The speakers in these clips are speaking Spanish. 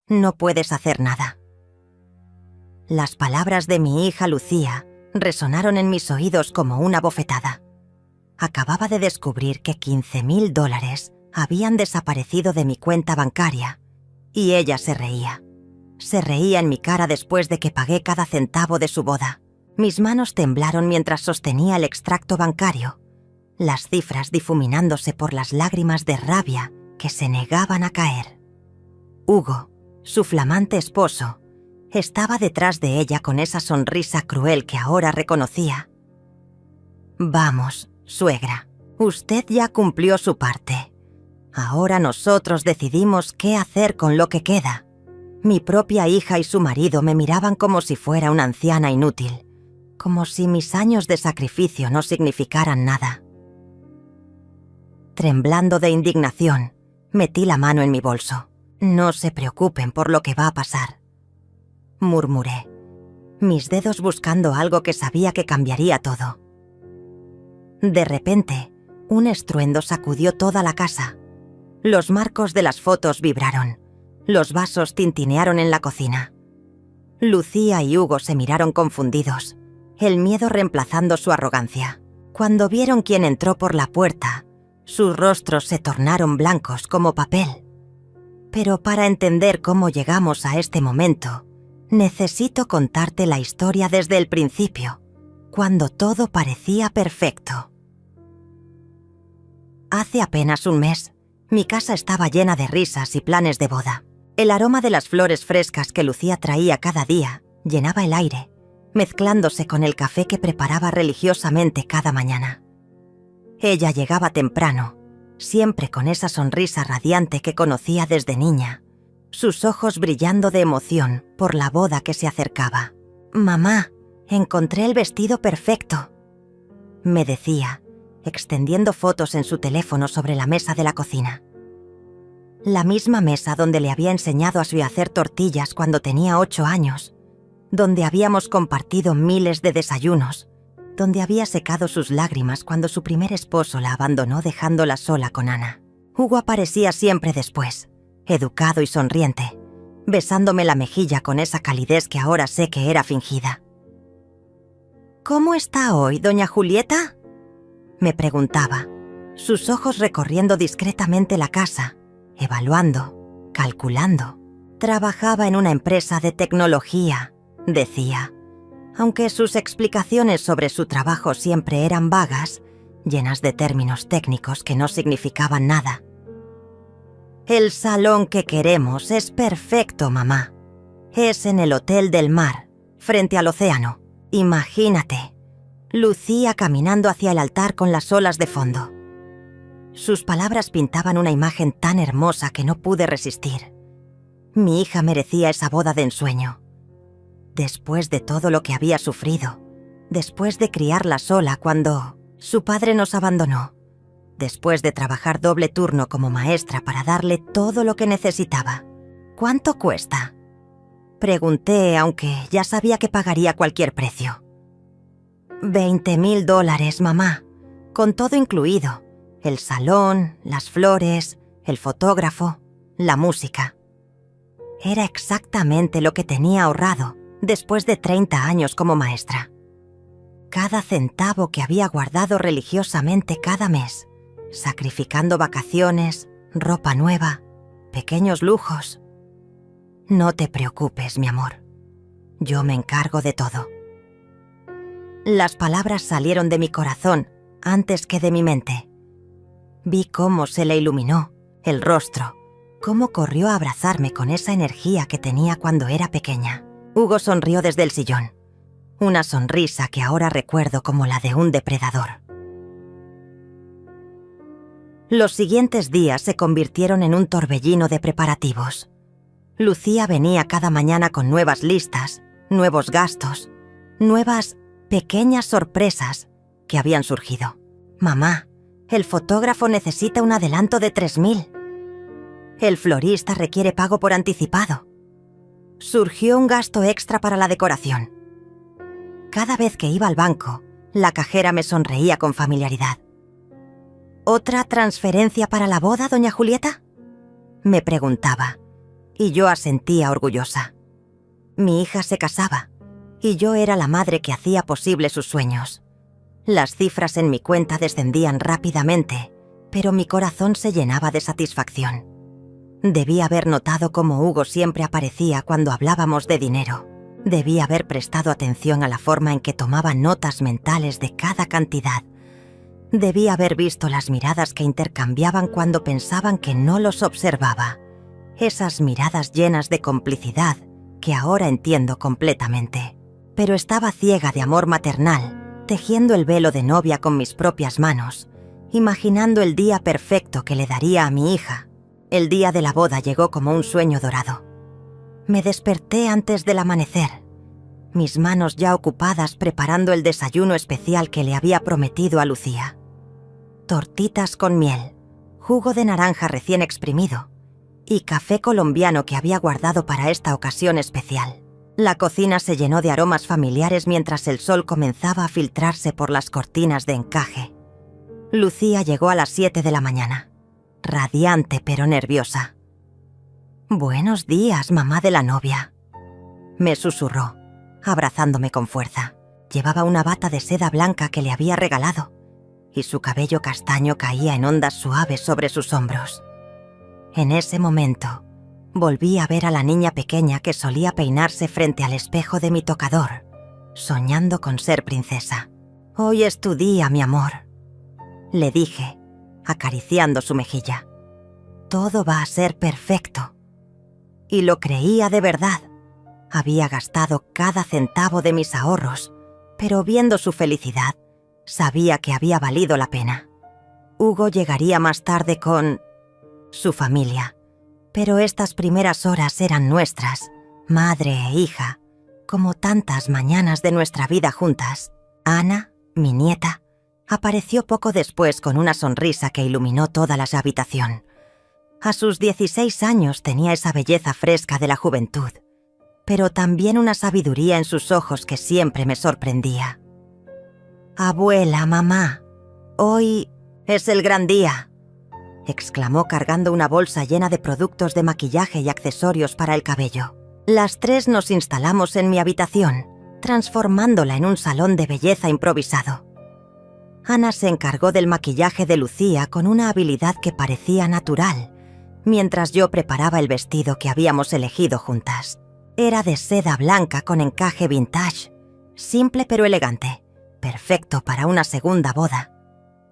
No puedes hacer nada. Las palabras de mi hija Lucía resonaron en mis oídos como una bofetada. Acababa de descubrir que $15,000 habían desaparecido de mi cuenta bancaria y ella se reía. Se reía en mi cara después de que pagué cada centavo de su boda. Mis manos temblaron mientras sostenía el extracto bancario, las cifras difuminándose por las lágrimas de rabia que se negaban a caer. Hugo, su flamante esposo, estaba detrás de ella con esa sonrisa cruel que ahora reconocía. «Vamos, suegra, usted ya cumplió su parte. Ahora nosotros decidimos qué hacer con lo que queda». Mi propia hija y su marido me miraban como si fuera una anciana inútil, como si mis años de sacrificio no significaran nada. Temblando de indignación, metí la mano en mi bolso. «No se preocupen por lo que va a pasar», murmuré, mis dedos buscando algo que sabía que cambiaría todo. De repente, un estruendo sacudió toda la casa. Los marcos de las fotos vibraron. Los vasos tintinearon en la cocina. Lucía y Hugo se miraron confundidos, el miedo reemplazando su arrogancia. Cuando vieron quién entró por la puerta, sus rostros se tornaron blancos como papel. Pero para entender cómo llegamos a este momento, necesito contarte la historia desde el principio, cuando todo parecía perfecto. Hace apenas un mes, mi casa estaba llena de risas y planes de boda. El aroma de las flores frescas que Lucía traía cada día llenaba el aire, mezclándose con el café que preparaba religiosamente cada mañana. Ella llegaba temprano, siempre con esa sonrisa radiante que conocía desde niña, sus ojos brillando de emoción por la boda que se acercaba. «Mamá, encontré el vestido perfecto», me decía, extendiendo fotos en su teléfono sobre la mesa de la cocina. La misma mesa donde le había enseñado a hacer tortillas cuando tenía 8 años, donde habíamos compartido miles de desayunos, donde había secado sus lágrimas cuando su primer esposo la abandonó dejándola sola con Ana. Hugo aparecía siempre después, educado y sonriente, besándome la mejilla con esa calidez que ahora sé que era fingida. «¿Cómo está hoy, doña Julieta?», me preguntaba, sus ojos recorriendo discretamente la casa, evaluando, calculando. Trabajaba en una empresa de tecnología, decía, aunque sus explicaciones sobre su trabajo siempre eran vagas, llenas de términos técnicos que no significaban nada. «El salón que queremos es perfecto, mamá. Es en el Hotel del Mar, frente al océano. Imagínate». Lucía caminando hacia el altar con las olas de fondo. Sus palabras pintaban una imagen tan hermosa que no pude resistir. Mi hija merecía esa boda de ensueño. Después de todo lo que había sufrido, después de criarla sola cuando su padre nos abandonó, después de trabajar doble turno como maestra para darle todo lo que necesitaba. «¿Cuánto cuesta?», pregunté, aunque ya sabía que pagaría cualquier precio. $20,000, mamá, con todo incluido. El salón, las flores, el fotógrafo, la música. Era exactamente lo que tenía ahorrado después de 30 años como maestra. Cada centavo que había guardado religiosamente cada mes, sacrificando vacaciones, ropa nueva, pequeños lujos. «No te preocupes, mi amor. Yo me encargo de todo». Las palabras salieron de mi corazón antes que de mi mente. Vi cómo se le iluminó el rostro, cómo corrió a abrazarme con esa energía que tenía cuando era pequeña. Hugo sonrió desde el sillón, una sonrisa que ahora recuerdo como la de un depredador. Los siguientes días se convirtieron en un torbellino de preparativos. Lucía venía cada mañana con nuevas listas, nuevos gastos, nuevas pequeñas sorpresas que habían surgido. «Mamá, el fotógrafo necesita un adelanto de $3,000. El florista requiere pago por anticipado. Surgió un gasto extra para la decoración». Cada vez que iba al banco, la cajera me sonreía con familiaridad. «¿Otra transferencia para la boda, doña Julieta?», me preguntaba, y yo asentía orgullosa. Mi hija se casaba, y yo era la madre que hacía posible sus sueños. Las cifras en mi cuenta descendían rápidamente, pero mi corazón se llenaba de satisfacción. Debí haber notado cómo Hugo siempre aparecía cuando hablábamos de dinero. Debí haber prestado atención a la forma en que tomaba notas mentales de cada cantidad. Debí haber visto las miradas que intercambiaban cuando pensaban que no los observaba. Esas miradas llenas de complicidad que ahora entiendo completamente. Pero estaba ciega de amor maternal, tejiendo el velo de novia con mis propias manos, imaginando el día perfecto que le daría a mi hija. El día de la boda llegó como un sueño dorado. Me desperté antes del amanecer, mis manos ya ocupadas preparando el desayuno especial que le había prometido a Lucía. Tortitas con miel, jugo de naranja recién exprimido y café colombiano que había guardado para esta ocasión especial. La cocina se llenó de aromas familiares mientras el sol comenzaba a filtrarse por las cortinas de encaje. Lucía llegó a las 7 de la mañana, radiante pero nerviosa. «Buenos días, mamá de la novia», me susurró, abrazándome con fuerza. Llevaba una bata de seda blanca que le había regalado, y su cabello castaño caía en ondas suaves sobre sus hombros. En ese momento, volví a ver a la niña pequeña que solía peinarse frente al espejo de mi tocador, soñando con ser princesa. «Hoy es tu día, mi amor», le dije, acariciando su mejilla. «Todo va a ser perfecto». Y lo creía de verdad. Había gastado cada centavo de mis ahorros, pero viendo su felicidad, sabía que había valido la pena. Hugo llegaría más tarde con su familia, pero estas primeras horas eran nuestras, madre e hija, como tantas mañanas de nuestra vida juntas. Ana, mi nieta, apareció poco después con una sonrisa que iluminó toda la habitación. A sus 16 años tenía esa belleza fresca de la juventud, pero también una sabiduría en sus ojos que siempre me sorprendía. «Abuela, mamá, hoy es el gran día», exclamó cargando una bolsa llena de productos de maquillaje y accesorios para el cabello. Las tres nos instalamos en mi habitación, transformándola en un salón de belleza improvisado. Ana se encargó del maquillaje de Lucía con una habilidad que parecía natural, mientras yo preparaba el vestido que habíamos elegido juntas. Era de seda blanca con encaje vintage, simple pero elegante, perfecto para una segunda boda.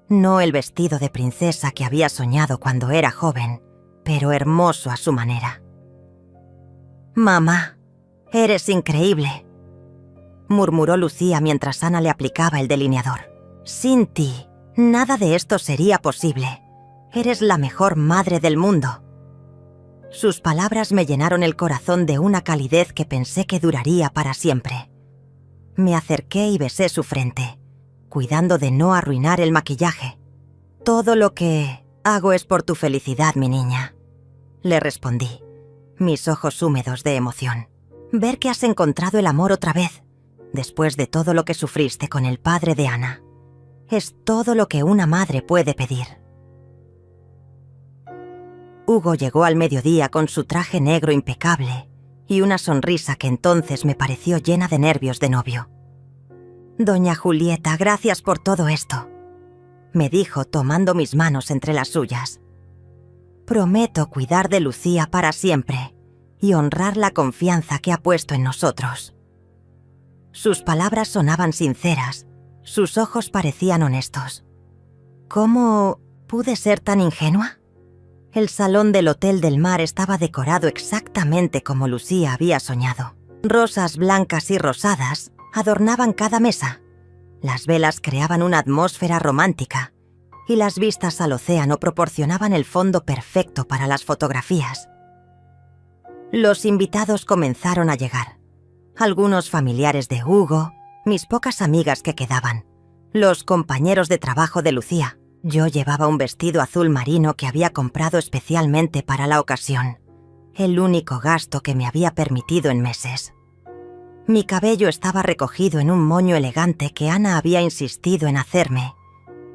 No el vestido de princesa que había soñado cuando era joven, pero hermoso a su manera. «Mamá, eres increíble», murmuró Lucía mientras Ana le aplicaba el delineador. «Sin ti, nada de esto sería posible. Eres la mejor madre del mundo». Sus palabras me llenaron el corazón de una calidez que pensé que duraría para siempre. Me acerqué y besé su frente, cuidando de no arruinar el maquillaje. «Todo lo que hago es por tu felicidad, mi niña», le respondí, mis ojos húmedos de emoción. «Ver que has encontrado el amor otra vez, después de todo lo que sufriste con el padre de Ana, es todo lo que una madre puede pedir». Hugo llegó al mediodía con su traje negro impecable y una sonrisa que entonces me pareció llena de nervios de novio. «Doña Julieta, gracias por todo esto», me dijo tomando mis manos entre las suyas. «Prometo cuidar de Lucía para siempre y honrar la confianza que ha puesto en nosotros». Sus palabras sonaban sinceras, sus ojos parecían honestos. ¿Cómo pude ser tan ingenua? El salón del Hotel del Mar estaba decorado exactamente como Lucía había soñado. Rosas blancas y rosadas adornaban cada mesa. Las velas creaban una atmósfera romántica y las vistas al océano proporcionaban el fondo perfecto para las fotografías. Los invitados comenzaron a llegar. Algunos familiares de Hugo, mis pocas amigas que quedaban, los compañeros de trabajo de Lucía. Yo llevaba un vestido azul marino que había comprado especialmente para la ocasión, el único gasto que me había permitido en meses. Mi cabello estaba recogido en un moño elegante que Ana había insistido en hacerme,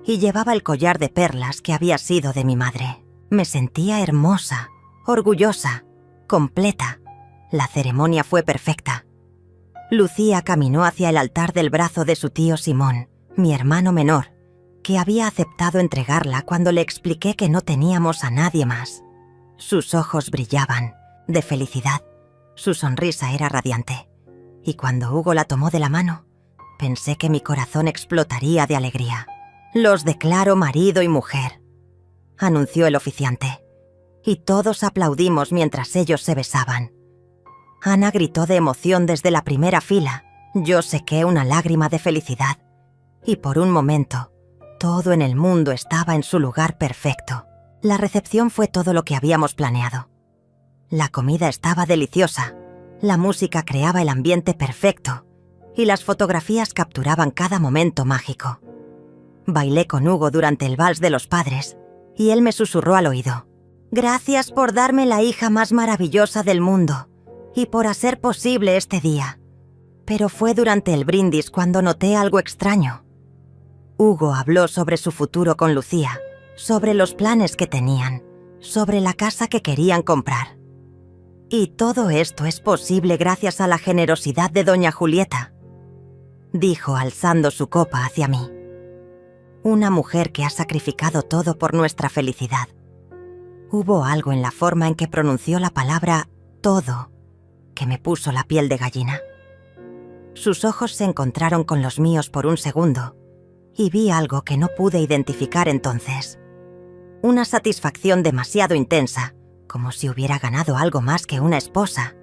y llevaba el collar de perlas que había sido de mi madre. Me sentía hermosa, orgullosa, completa. La ceremonia fue perfecta. Lucía caminó hacia el altar del brazo de su tío Simón, mi hermano menor, que había aceptado entregarla cuando le expliqué que no teníamos a nadie más. Sus ojos brillaban, de felicidad. Su sonrisa era radiante. Y cuando Hugo la tomó de la mano, pensé que mi corazón explotaría de alegría. «Los declaro marido y mujer», anunció el oficiante. Y todos aplaudimos mientras ellos se besaban. Ana gritó de emoción desde la primera fila. Yo sequé una lágrima de felicidad. Y por un momento, todo en el mundo estaba en su lugar perfecto. La recepción fue todo lo que habíamos planeado. La comida estaba deliciosa, la música creaba el ambiente perfecto y las fotografías capturaban cada momento mágico. Bailé con Hugo durante el vals de los padres y él me susurró al oído: «Gracias por darme la hija más maravillosa del mundo y por hacer posible este día». Pero fue durante el brindis cuando noté algo extraño. Hugo habló sobre su futuro con Lucía, sobre los planes que tenían, sobre la casa que querían comprar. «Y todo esto es posible gracias a la generosidad de doña Julieta», dijo alzando su copa hacia mí. «Una mujer que ha sacrificado todo por nuestra felicidad». Hubo algo en la forma en que pronunció la palabra «todo» que me puso la piel de gallina. Sus ojos se encontraron con los míos por un segundo y vi algo que no pude identificar entonces. Una satisfacción demasiado intensa, como si hubiera ganado algo más que una esposa.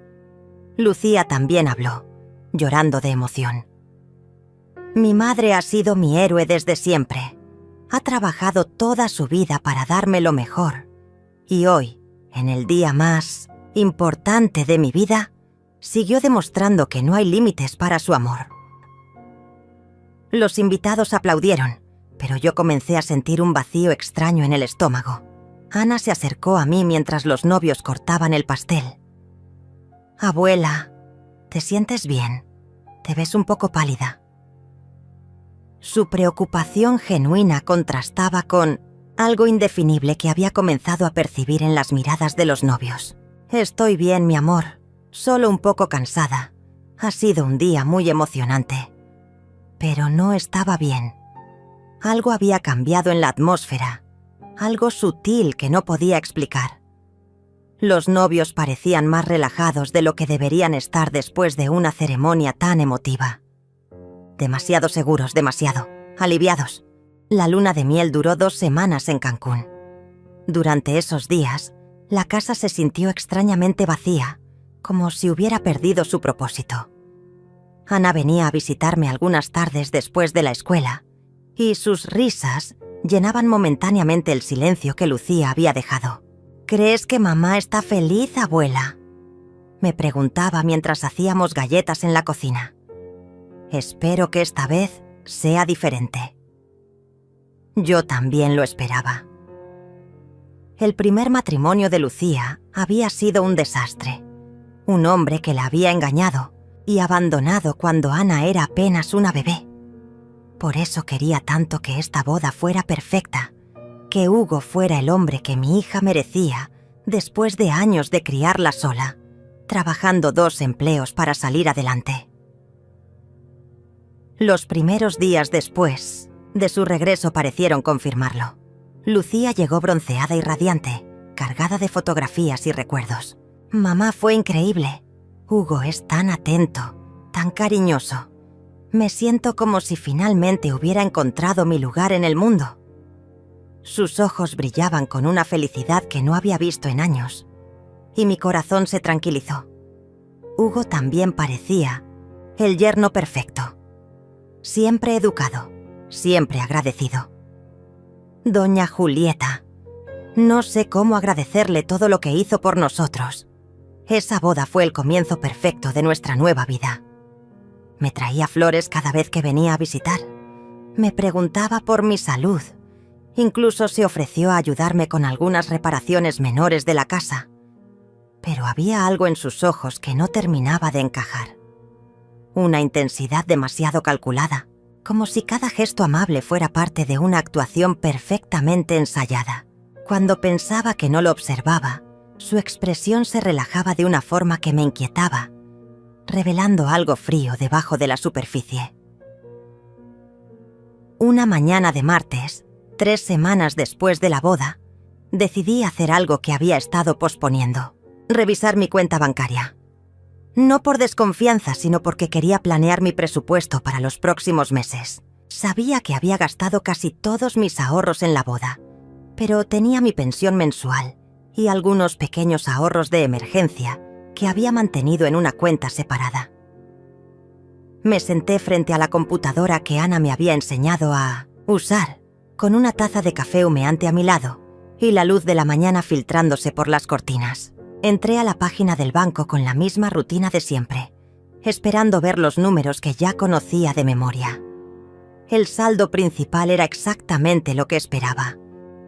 Lucía también habló, llorando de emoción. «Mi madre ha sido mi héroe desde siempre. Ha trabajado toda su vida para darme lo mejor. Y hoy, en el día más importante de mi vida, siguió demostrando que no hay límites para su amor». Los invitados aplaudieron, pero yo comencé a sentir un vacío extraño en el estómago. Ana se acercó a mí mientras los novios cortaban el pastel. «Abuela, ¿te sientes bien? Te ves un poco pálida». Su preocupación genuina contrastaba con algo indefinible que había comenzado a percibir en las miradas de los novios. «Estoy bien, mi amor, solo un poco cansada. Ha sido un día muy emocionante». Pero no estaba bien. Algo había cambiado en la atmósfera. Algo sutil que no podía explicar. Los novios parecían más relajados de lo que deberían estar después de una ceremonia tan emotiva. Demasiado seguros, demasiado aliviados. La luna de miel duró 2 semanas en Cancún. Durante esos días, la casa se sintió extrañamente vacía, como si hubiera perdido su propósito. Ana venía a visitarme algunas tardes después de la escuela, y sus risas llenaban momentáneamente el silencio que Lucía había dejado. «¿Crees que mamá está feliz, abuela?», me preguntaba mientras hacíamos galletas en la cocina. «Espero que esta vez sea diferente». Yo también lo esperaba. El primer matrimonio de Lucía había sido un desastre. Un hombre que la había engañado y abandonado cuando Ana era apenas una bebé. Por eso quería tanto que esta boda fuera perfecta, que Hugo fuera el hombre que mi hija merecía después de años de criarla sola, trabajando 2 empleos para salir adelante. Los primeros días después de su regreso parecieron confirmarlo. Lucía llegó bronceada y radiante, cargada de fotografías y recuerdos. «Mamá fue increíble. Hugo es tan atento, tan cariñoso. Me siento como si finalmente hubiera encontrado mi lugar en el mundo». Sus ojos brillaban con una felicidad que no había visto en años, y mi corazón se tranquilizó. Hugo también parecía el yerno perfecto. Siempre educado, siempre agradecido. Doña Julieta, no sé cómo agradecerle todo lo que hizo por nosotros. Esa boda fue el comienzo perfecto de nuestra nueva vida. Me traía flores cada vez que venía a visitar. Me preguntaba por mi salud. Incluso se ofreció a ayudarme con algunas reparaciones menores de la casa. Pero había algo en sus ojos que no terminaba de encajar. Una intensidad demasiado calculada, como si cada gesto amable fuera parte de una actuación perfectamente ensayada. Cuando pensaba que no lo observaba, Su expresión se relajaba de una forma que me inquietaba, revelando algo frío debajo de la superficie. Una mañana de martes, 3 semanas después de la boda, decidí hacer algo que había estado posponiendo: revisar mi cuenta bancaria. No por desconfianza, sino porque quería planear mi presupuesto para los próximos meses. Sabía que había gastado casi todos mis ahorros en la boda, pero tenía mi pensión mensual y algunos pequeños ahorros de emergencia que había mantenido en una cuenta separada. Me senté frente a la computadora que Ana me había enseñado a usar, con una taza de café humeante a mi lado y la luz de la mañana filtrándose por las cortinas. Entré a la página del banco con la misma rutina de siempre, esperando ver los números que ya conocía de memoria. El saldo principal era exactamente lo que esperaba,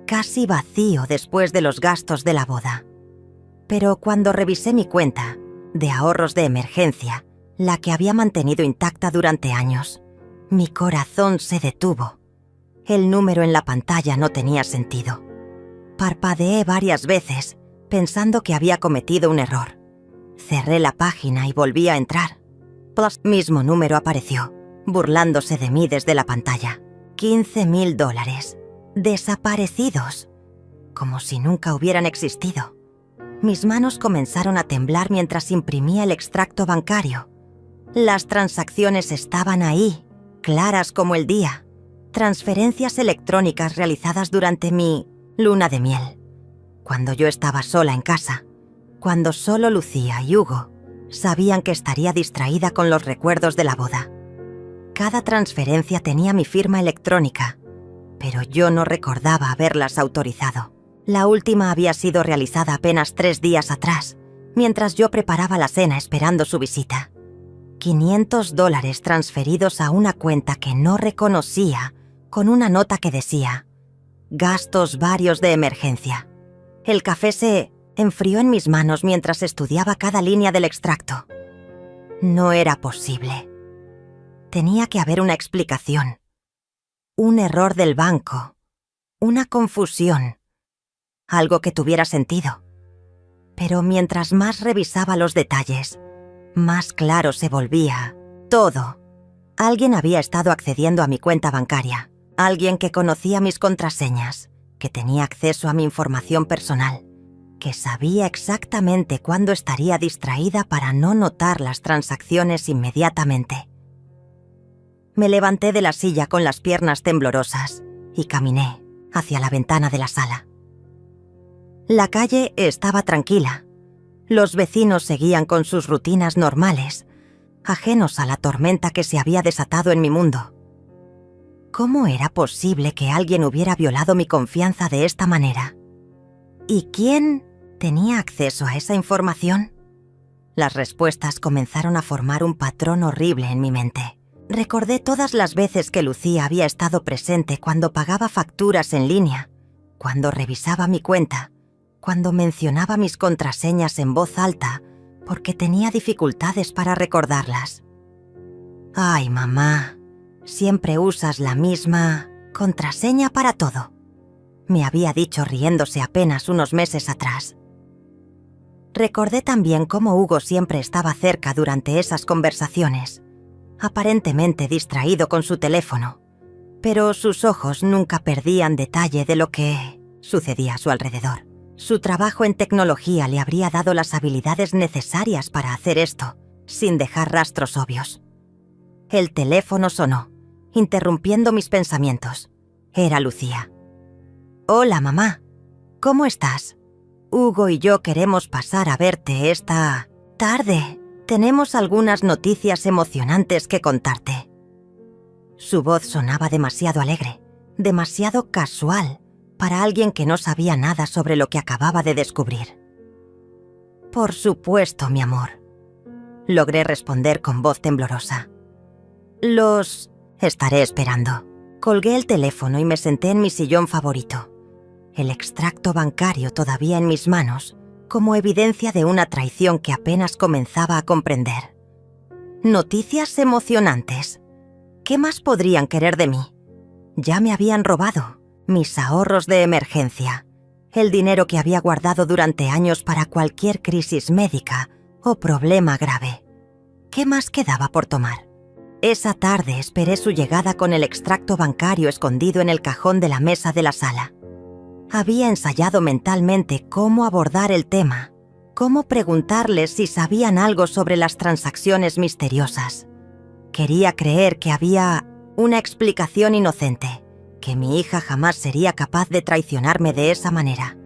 casi vacío después de los gastos de la boda. Pero cuando revisé mi cuenta de ahorros de emergencia, la que había mantenido intacta durante años, mi corazón se detuvo. El número en la pantalla no tenía sentido. Parpadeé varias veces, pensando que había cometido un error. Cerré la página y volví a entrar. Mismo número apareció, burlándose de mí desde la pantalla. $15,000. Desaparecidos. Como si nunca hubieran existido. Mis manos comenzaron a temblar mientras imprimía el extracto bancario. Las transacciones estaban ahí, claras como el día. Transferencias electrónicas realizadas durante mi luna de miel. Cuando yo estaba sola en casa, cuando solo Lucía y Hugo sabían que estaría distraída con los recuerdos de la boda. Cada transferencia tenía mi firma electrónica, pero yo no recordaba haberlas autorizado. La última había sido realizada apenas 3 días atrás, mientras yo preparaba la cena esperando su visita. $500 transferidos a una cuenta que no reconocía, con una nota que decía: gastos varios de emergencia. El café se enfrió en mis manos mientras estudiaba cada línea del extracto. No era posible. Tenía que haber una explicación. Un error del banco. Una confusión. Algo que tuviera sentido. Pero mientras más revisaba los detalles, más claro se volvía todo. Alguien había estado accediendo a mi cuenta bancaria. Alguien que conocía mis contraseñas, que tenía acceso a mi información personal, que sabía exactamente cuándo estaría distraída para no notar las transacciones inmediatamente. Me levanté de la silla con las piernas temblorosas y caminé hacia la ventana de la sala. La calle estaba tranquila. Los vecinos seguían con sus rutinas normales, ajenos a la tormenta que se había desatado en mi mundo. ¿Cómo era posible que alguien hubiera violado mi confianza de esta manera? ¿Y quién tenía acceso a esa información? Las respuestas comenzaron a formar un patrón horrible en mi mente. Recordé todas las veces que Lucía había estado presente cuando pagaba facturas en línea, cuando revisaba mi cuenta, cuando mencionaba mis contraseñas en voz alta, porque tenía dificultades para recordarlas. Ay, mamá, siempre usas la misma contraseña para todo, me había dicho riéndose apenas unos meses atrás. Recordé también cómo Hugo siempre estaba cerca durante esas conversaciones, aparentemente distraído con su teléfono, pero sus ojos nunca perdían detalle de lo que sucedía a su alrededor. Su trabajo en tecnología le habría dado las habilidades necesarias para hacer esto, sin dejar rastros obvios. El teléfono sonó, interrumpiendo mis pensamientos. Era Lucía. «Hola, mamá. ¿Cómo estás? Hugo y yo queremos pasar a verte esta tarde. Tenemos algunas noticias emocionantes que contarte». Su voz sonaba demasiado alegre, demasiado casual para alguien que no sabía nada sobre lo que acababa de descubrir. «Por supuesto, mi amor», logré responder con voz temblorosa. «Los estaré esperando». Colgué el teléfono y me senté en mi sillón favorito, el extracto bancario todavía en mis manos, como evidencia de una traición que apenas comenzaba a comprender. Noticias emocionantes. ¿Qué más podrían querer de mí? Ya me habían robado mis ahorros de emergencia, el dinero que había guardado durante años para cualquier crisis médica o problema grave. ¿Qué más quedaba por tomar? Esa tarde esperé su llegada con el extracto bancario escondido en el cajón de la mesa de la sala. Había ensayado mentalmente cómo abordar el tema, cómo preguntarles si sabían algo sobre las transacciones misteriosas. Quería creer que había una explicación inocente, que mi hija jamás sería capaz de traicionarme de esa manera.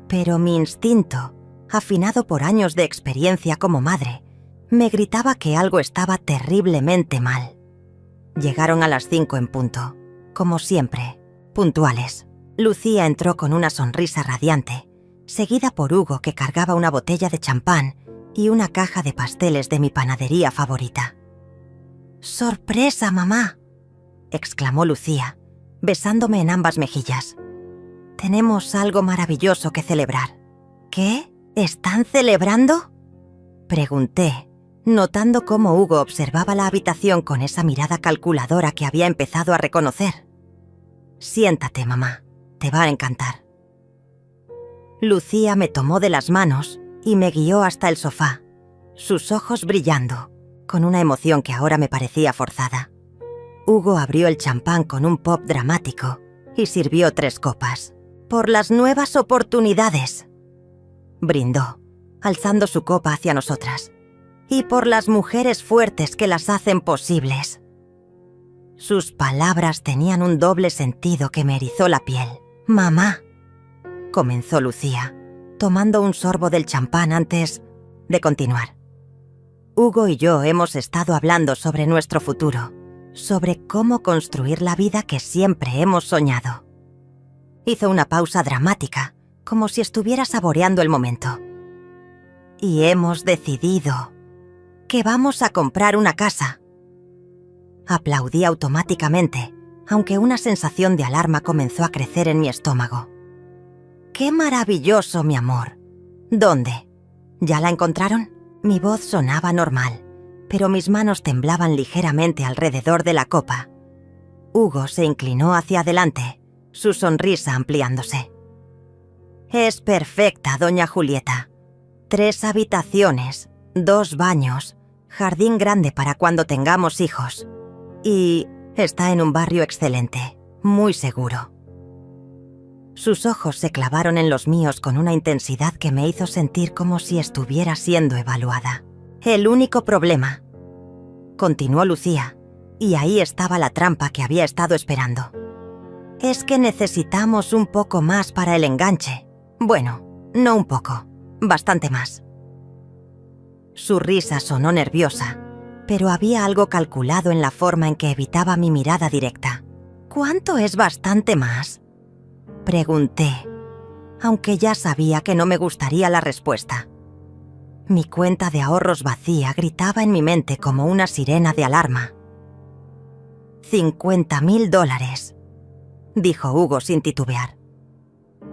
Pero mi instinto, afinado por años de experiencia como madre, me gritaba que algo estaba terriblemente mal. Llegaron a las 5 en punto, como siempre, puntuales. Lucía entró con una sonrisa radiante, seguida por Hugo, que cargaba una botella de champán y una caja de pasteles de mi panadería favorita. «¡Sorpresa, mamá!», exclamó Lucía, besándome en ambas mejillas. «Tenemos algo maravilloso que celebrar». «¿Qué? ¿Están celebrando?», pregunté, notando cómo Hugo observaba la habitación con esa mirada calculadora que había empezado a reconocer. «Siéntate, mamá, te va a encantar». Lucía me tomó de las manos y me guió hasta el sofá, sus ojos brillando, con una emoción que ahora me parecía forzada. Hugo abrió el champán con un pop dramático y sirvió 3 copas. «Por las nuevas oportunidades», brindó, alzando su copa hacia nosotras. «Y por las mujeres fuertes que las hacen posibles». Sus palabras tenían un doble sentido que me erizó la piel. «Mamá», comenzó Lucía, tomando un sorbo del champán antes de continuar. «Hugo y yo hemos estado hablando sobre nuestro futuro, sobre cómo construir la vida que siempre hemos soñado». Hizo una pausa dramática, como si estuviera saboreando el momento. «Y hemos decidido que vamos a comprar una casa». Aplaudí automáticamente, aunque una sensación de alarma comenzó a crecer en mi estómago. «¡Qué maravilloso, mi amor! ¿Dónde? ¿Ya la encontraron?». Mi voz sonaba normal, pero mis manos temblaban ligeramente alrededor de la copa. Hugo se inclinó hacia adelante, su sonrisa ampliándose. «Es perfecta, doña Julieta. 3 habitaciones, 2 baños, jardín grande para cuando tengamos hijos. Y está en un barrio excelente, muy seguro». Sus ojos se clavaron en los míos con una intensidad que me hizo sentir como si estuviera siendo evaluada. «El único problema», continuó Lucía, y ahí estaba la trampa que había estado esperando, «es que necesitamos un poco más para el enganche. Bueno, no un poco, bastante más». Su risa sonó nerviosa, pero había algo calculado en la forma en que evitaba mi mirada directa. «¿Cuánto es bastante más?», pregunté, aunque ya sabía que no me gustaría la respuesta. Mi cuenta de ahorros vacía gritaba en mi mente como una sirena de alarma. $50.000, dijo Hugo sin titubear.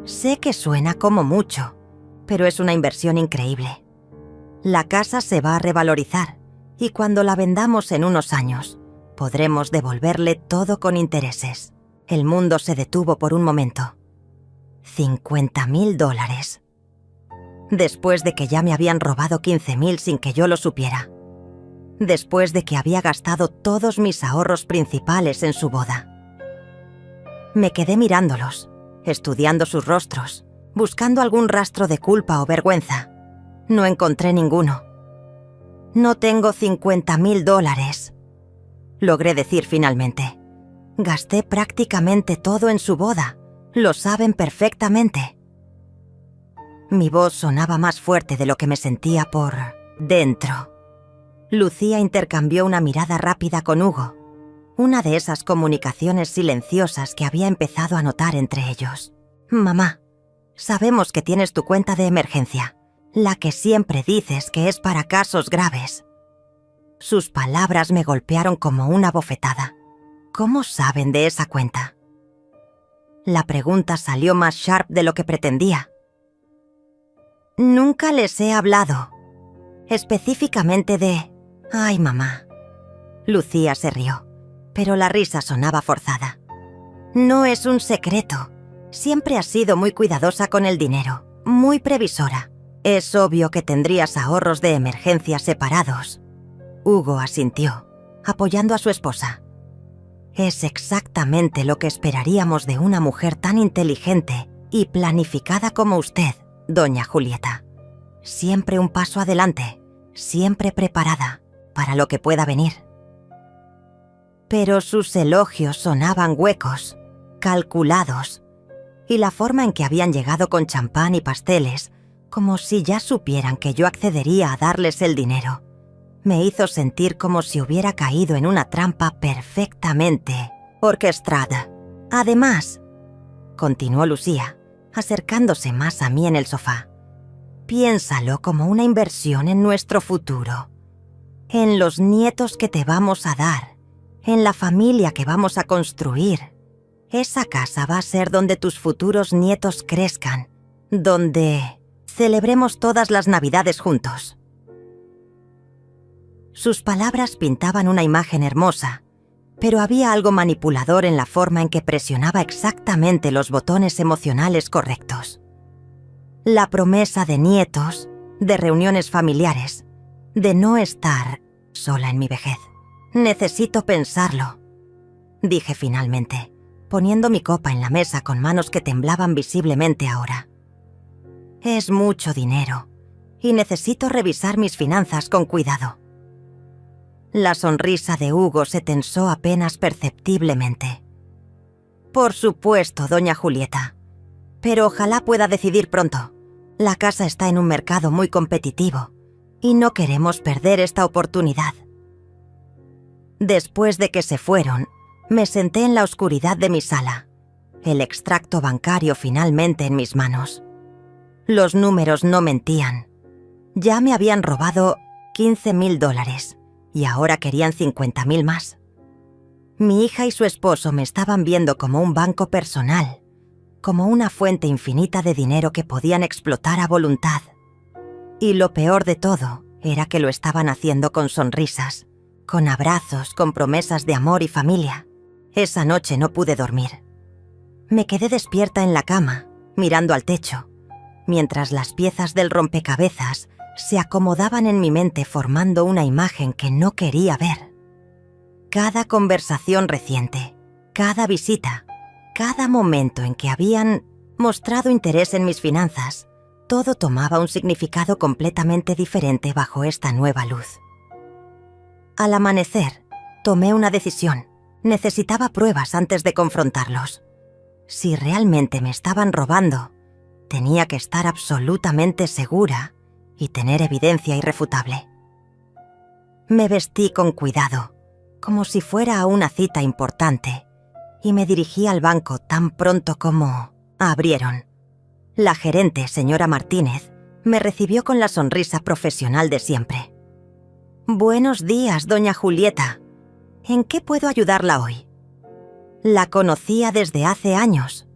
«Sé que suena como mucho, pero es una inversión increíble. La casa se va a revalorizar y cuando la vendamos en unos años, podremos devolverle todo con intereses». El mundo se detuvo por un momento. $50.000. Después de que ya me habían robado 15.000 sin que yo lo supiera. Después de que había gastado todos mis ahorros principales en su boda. Me quedé mirándolos, estudiando sus rostros, buscando algún rastro de culpa o vergüenza. No encontré ninguno. «No tengo $50.000», logré decir finalmente. «Gasté prácticamente todo en su boda. Lo saben perfectamente». Mi voz sonaba más fuerte de lo que me sentía por dentro. Lucía intercambió una mirada rápida con Hugo, una de esas comunicaciones silenciosas que había empezado a notar entre ellos. «Mamá, sabemos que tienes tu cuenta de emergencia, la que siempre dices que es para casos graves». Sus palabras me golpearon como una bofetada. «¿Cómo saben de esa cuenta?». La pregunta salió más sharp de lo que pretendía. «Nunca les he hablado. Específicamente de...». «Ay, mamá». Lucía se rió, pero la risa sonaba forzada. «No es un secreto. Siempre has sido muy cuidadosa con el dinero, muy previsora. Es obvio que tendrías ahorros de emergencia separados. Hugo asintió, apoyando a su esposa. Es exactamente lo que esperaríamos de una mujer tan inteligente y planificada como usted, doña Julieta. Siempre un paso adelante, siempre preparada para lo que pueda venir. Pero sus elogios sonaban huecos, calculados, y la forma en que habían llegado con champán y pasteles, como si ya supieran que yo accedería a darles el dinero, me hizo sentir como si hubiera caído en una trampa perfectamente orquestada. Además, continuó Lucía, acercándose más a mí en el sofá, piénsalo como una inversión en nuestro futuro, en los nietos que te vamos a dar, en la familia que vamos a construir. Esa casa va a ser donde tus futuros nietos crezcan, donde celebremos todas las Navidades juntos. Sus palabras pintaban una imagen hermosa, pero había algo manipulador en la forma en que presionaba exactamente los botones emocionales correctos. La promesa de nietos, de reuniones familiares, de no estar sola en mi vejez. Necesito pensarlo, dije finalmente, poniendo mi copa en la mesa con manos que temblaban visiblemente ahora. Es mucho dinero y necesito revisar mis finanzas con cuidado. La sonrisa de Hugo se tensó apenas perceptiblemente. Por supuesto, doña Julieta, pero ojalá pueda decidir pronto. La casa está en un mercado muy competitivo y no queremos perder esta oportunidad. Después de que se fueron, me senté en la oscuridad de mi sala, el extracto bancario finalmente en mis manos. Los números no mentían. Ya me habían robado $15,000 y ahora querían 50,000 más. Mi hija y su esposo me estaban viendo como un banco personal, como una fuente infinita de dinero que podían explotar a voluntad. Y lo peor de todo era que lo estaban haciendo con sonrisas, con abrazos, con promesas de amor y familia. Esa noche no pude dormir. Me quedé despierta en la cama, mirando al techo, mientras las piezas del rompecabezas se acomodaban en mi mente formando una imagen que no quería ver. Cada conversación reciente, cada visita, cada momento en que habían mostrado interés en mis finanzas, todo tomaba un significado completamente diferente bajo esta nueva luz. Al amanecer, tomé una decisión. Necesitaba pruebas antes de confrontarlos. Si realmente me estaban robando, tenía que estar absolutamente segura y tener evidencia irrefutable. Me vestí con cuidado, como si fuera a una cita importante, y me dirigí al banco tan pronto como abrieron. La gerente, señora Martínez, me recibió con la sonrisa profesional de siempre. «Buenos días, doña Julieta. ¿En qué puedo ayudarla hoy?» La conocía desde hace años.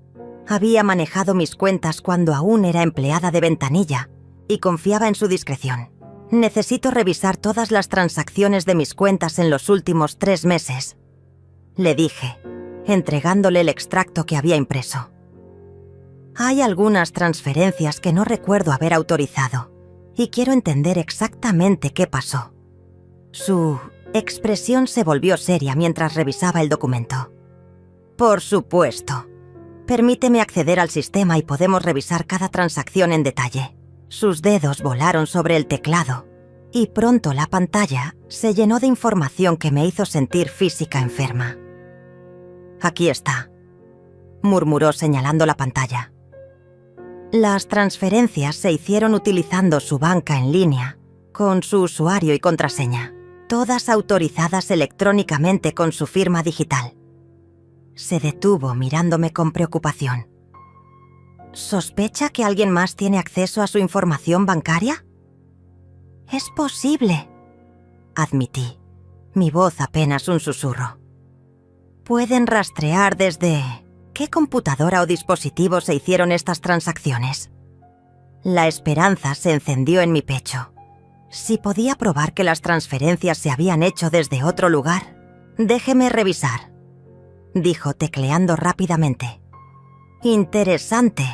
Había manejado mis cuentas cuando aún era empleada de ventanilla y confiaba en su discreción. «Necesito revisar todas las transacciones de mis cuentas en los últimos 3 meses», le dije, entregándole el extracto que había impreso. «Hay algunas transferencias que no recuerdo haber autorizado y quiero entender exactamente qué pasó». Su expresión se volvió seria mientras revisaba el documento. «Por supuesto. Permíteme acceder al sistema y podemos revisar cada transacción en detalle». Sus dedos volaron sobre el teclado y pronto la pantalla se llenó de información que me hizo sentir física enferma. «Aquí está», murmuró señalando la pantalla. Las transferencias se hicieron utilizando su banca en línea, con su usuario y contraseña, todas autorizadas electrónicamente con su firma digital. Se detuvo mirándome con preocupación. ¿Sospecha que alguien más tiene acceso a su información bancaria? «Es posible», admití, mi voz apenas un susurro. «¿Pueden rastrear desde qué computadora o dispositivo se hicieron estas transacciones?» La esperanza se encendió en mi pecho. Si podía probar que las transferencias se habían hecho desde otro lugar, «Déjeme revisar», dijo tecleando rápidamente. Interesante.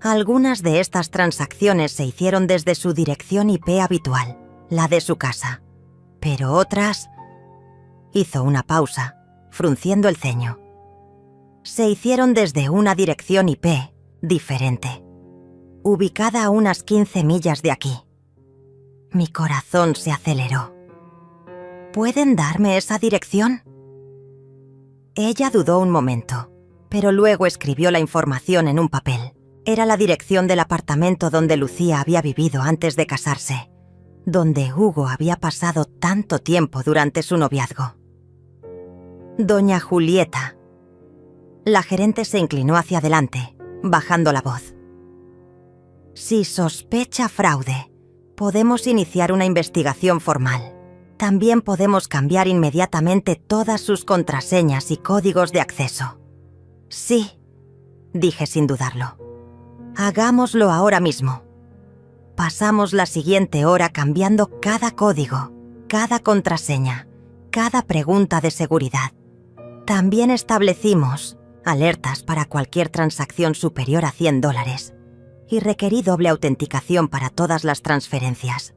Algunas de estas transacciones se hicieron desde su dirección IP habitual, la de su casa. Pero otras... Hizo una pausa, frunciendo el ceño. Se hicieron desde una dirección IP diferente, ubicada a unas 15 millas de aquí. Mi corazón se aceleró. ¿Pueden darme esa dirección? Ella dudó un momento, pero luego escribió la información en un papel. Era la dirección del apartamento donde Lucía había vivido antes de casarse, donde Hugo había pasado tanto tiempo durante su noviazgo. Doña Julieta. La gerente se inclinó hacia adelante, bajando la voz. Si sospecha fraude, podemos iniciar una investigación formal. También podemos cambiar inmediatamente todas sus contraseñas y códigos de acceso. Sí, dije sin dudarlo. Hagámoslo ahora mismo. Pasamos la siguiente hora cambiando cada código, cada contraseña, cada pregunta de seguridad. También establecimos alertas para cualquier transacción superior a $100 y requerí doble autenticación para todas las transferencias.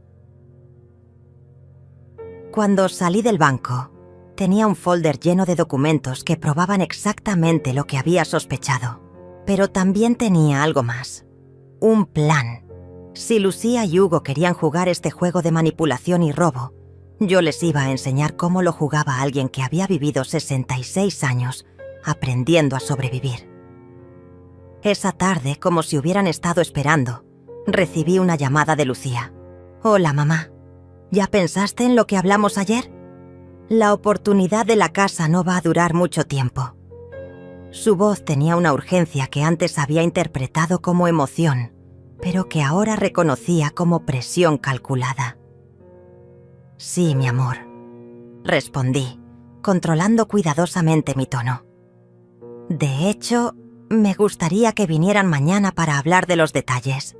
Cuando salí del banco, tenía un folder lleno de documentos que probaban exactamente lo que había sospechado. Pero también tenía algo más. Un plan. Si Lucía y Hugo querían jugar este juego de manipulación y robo, yo les iba a enseñar cómo lo jugaba alguien que había vivido 66 años aprendiendo a sobrevivir. Esa tarde, como si hubieran estado esperando, recibí una llamada de Lucía. Hola, mamá. ¿Ya pensaste en lo que hablamos ayer? La oportunidad de la casa no va a durar mucho tiempo. Su voz tenía una urgencia que antes había interpretado como emoción, pero que ahora reconocía como presión calculada. Sí, mi amor, respondí, controlando cuidadosamente mi tono. De hecho, me gustaría que vinieran mañana para hablar de los detalles.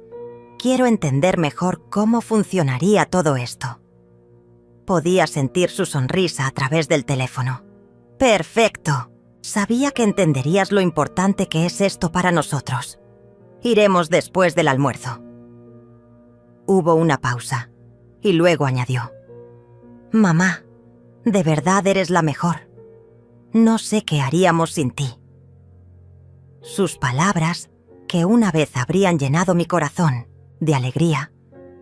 Quiero entender mejor cómo funcionaría todo esto. Podía sentir su sonrisa a través del teléfono. ¡Perfecto! Sabía que entenderías lo importante que es esto para nosotros. Iremos después del almuerzo. Hubo una pausa, y luego añadió. Mamá, de verdad eres la mejor. No sé qué haríamos sin ti. Sus palabras, que una vez habrían llenado mi corazón de alegría,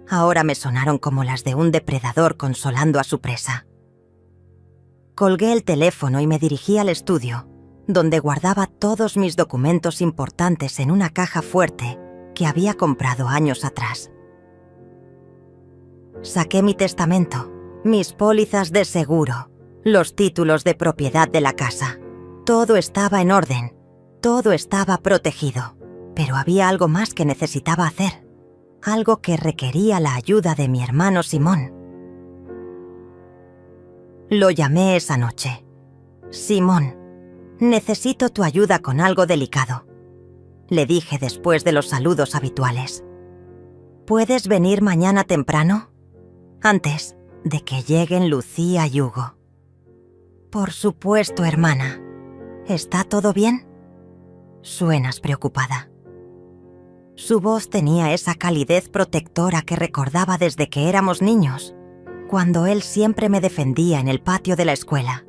ahora me sonaron como las de un depredador consolando a su presa. Colgué el teléfono y me dirigí al estudio, donde guardaba todos mis documentos importantes en una caja fuerte que había comprado años atrás. Saqué mi testamento, mis pólizas de seguro, los títulos de propiedad de la casa. Todo estaba en orden, todo estaba protegido, pero había algo más que necesitaba hacer, algo que requería la ayuda de mi hermano Simón. Lo llamé esa noche. Simón, necesito tu ayuda con algo delicado, le dije después de los saludos habituales. ¿Puedes venir mañana temprano? Antes de que lleguen Lucía y Hugo. Por supuesto, hermana. ¿Está todo bien? Suenas preocupada. Su voz tenía esa calidez protectora que recordaba desde que éramos niños, cuando él siempre me defendía en el patio de la escuela.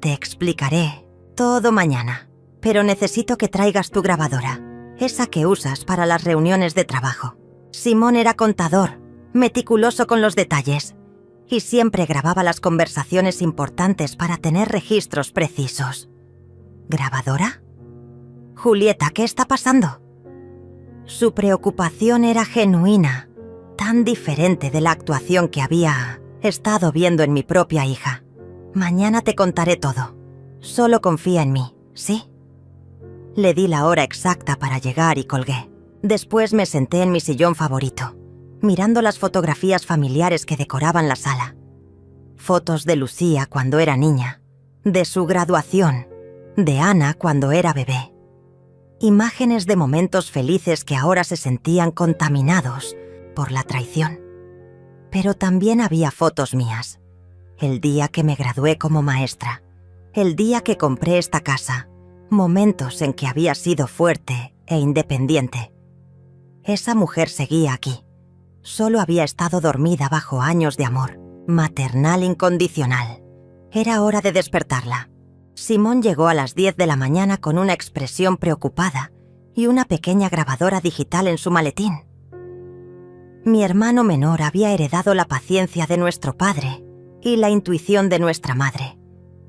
Te explicaré todo mañana, pero necesito que traigas tu grabadora, esa que usas para las reuniones de trabajo. Simón era contador, meticuloso con los detalles, y siempre grababa las conversaciones importantes para tener registros precisos. ¿Grabadora? Julieta, ¿qué está pasando? Su preocupación era genuina, tan diferente de la actuación que había estado viendo en mi propia hija. Mañana te contaré todo. Solo confía en mí, ¿sí? Le di la hora exacta para llegar y colgué. Después me senté en mi sillón favorito, mirando las fotografías familiares que decoraban la sala. Fotos de Lucía cuando era niña, de su graduación, de Ana cuando era bebé. Imágenes de momentos felices que ahora se sentían contaminados por la traición. Pero también había fotos mías. El día que me gradué como maestra, el día que compré esta casa, momentos en que había sido fuerte e independiente. Esa mujer seguía aquí. Solo había estado dormida bajo años de amor, maternal incondicional. Era hora de despertarla. Simón llegó a las 10 de la mañana con una expresión preocupada y una pequeña grabadora digital en su maletín. Mi hermano menor había heredado la paciencia de nuestro padre y la intuición de nuestra madre,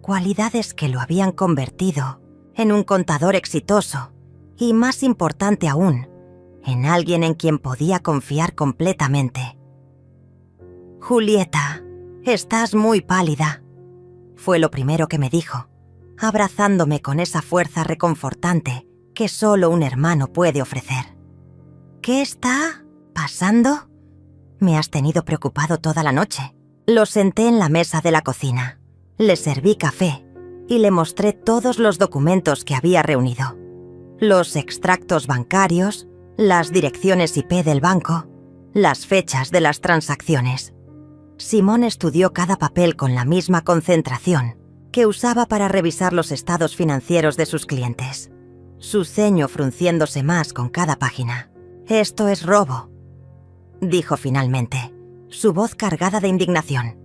cualidades que lo habían convertido en un contador exitoso y, más importante aún, en alguien en quien podía confiar completamente. «Julieta, estás muy pálida», fue lo primero que me dijo, abrazándome con esa fuerza reconfortante que solo un hermano puede ofrecer. «¿Qué está pasando?» «Me has tenido preocupado toda la noche». Lo senté en la mesa de la cocina, le serví café y le mostré todos los documentos que había reunido. Los extractos bancarios, las direcciones IP del banco, las fechas de las transacciones. Simón estudió cada papel con la misma concentración que usaba para revisar los estados financieros de sus clientes, su ceño frunciéndose más con cada página. «Esto es robo», dijo finalmente, su voz cargada de indignación.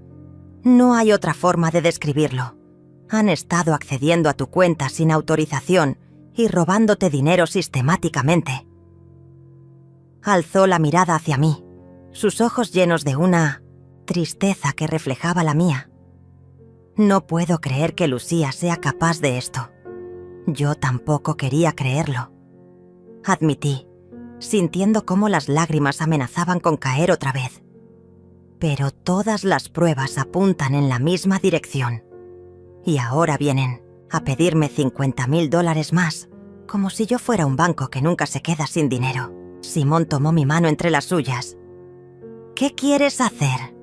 «No hay otra forma de describirlo. Han estado accediendo a tu cuenta sin autorización y robándote dinero sistemáticamente». Alzó la mirada hacia mí, sus ojos llenos de una tristeza que reflejaba la mía. «No puedo creer que Lucía sea capaz de esto». Yo tampoco quería creerlo, admití, sintiendo cómo las lágrimas amenazaban con caer otra vez. Pero todas las pruebas apuntan en la misma dirección. Y ahora vienen a pedirme $50,000 más, como si yo fuera un banco que nunca se queda sin dinero. Simón tomó mi mano entre las suyas. «¿Qué quieres hacer?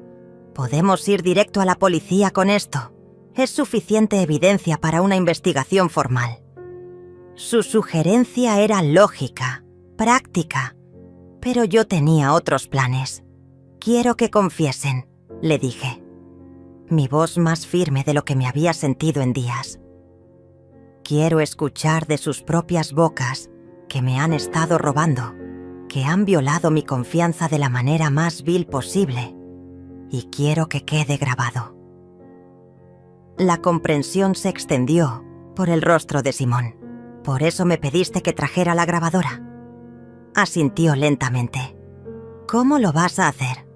Podemos ir directo a la policía con esto. Es suficiente evidencia para una investigación formal». Su sugerencia era lógica, práctica, pero yo tenía otros planes. «Quiero que confiesen», le dije, mi voz más firme de lo que me había sentido en días. «Quiero escuchar de sus propias bocas que me han estado robando, que han violado mi confianza de la manera más vil posible, y quiero que quede grabado». La comprensión se extendió por el rostro de Simón. «¿Por eso me pediste que trajera la grabadora?». Asintió lentamente. «¿Cómo lo vas a hacer?».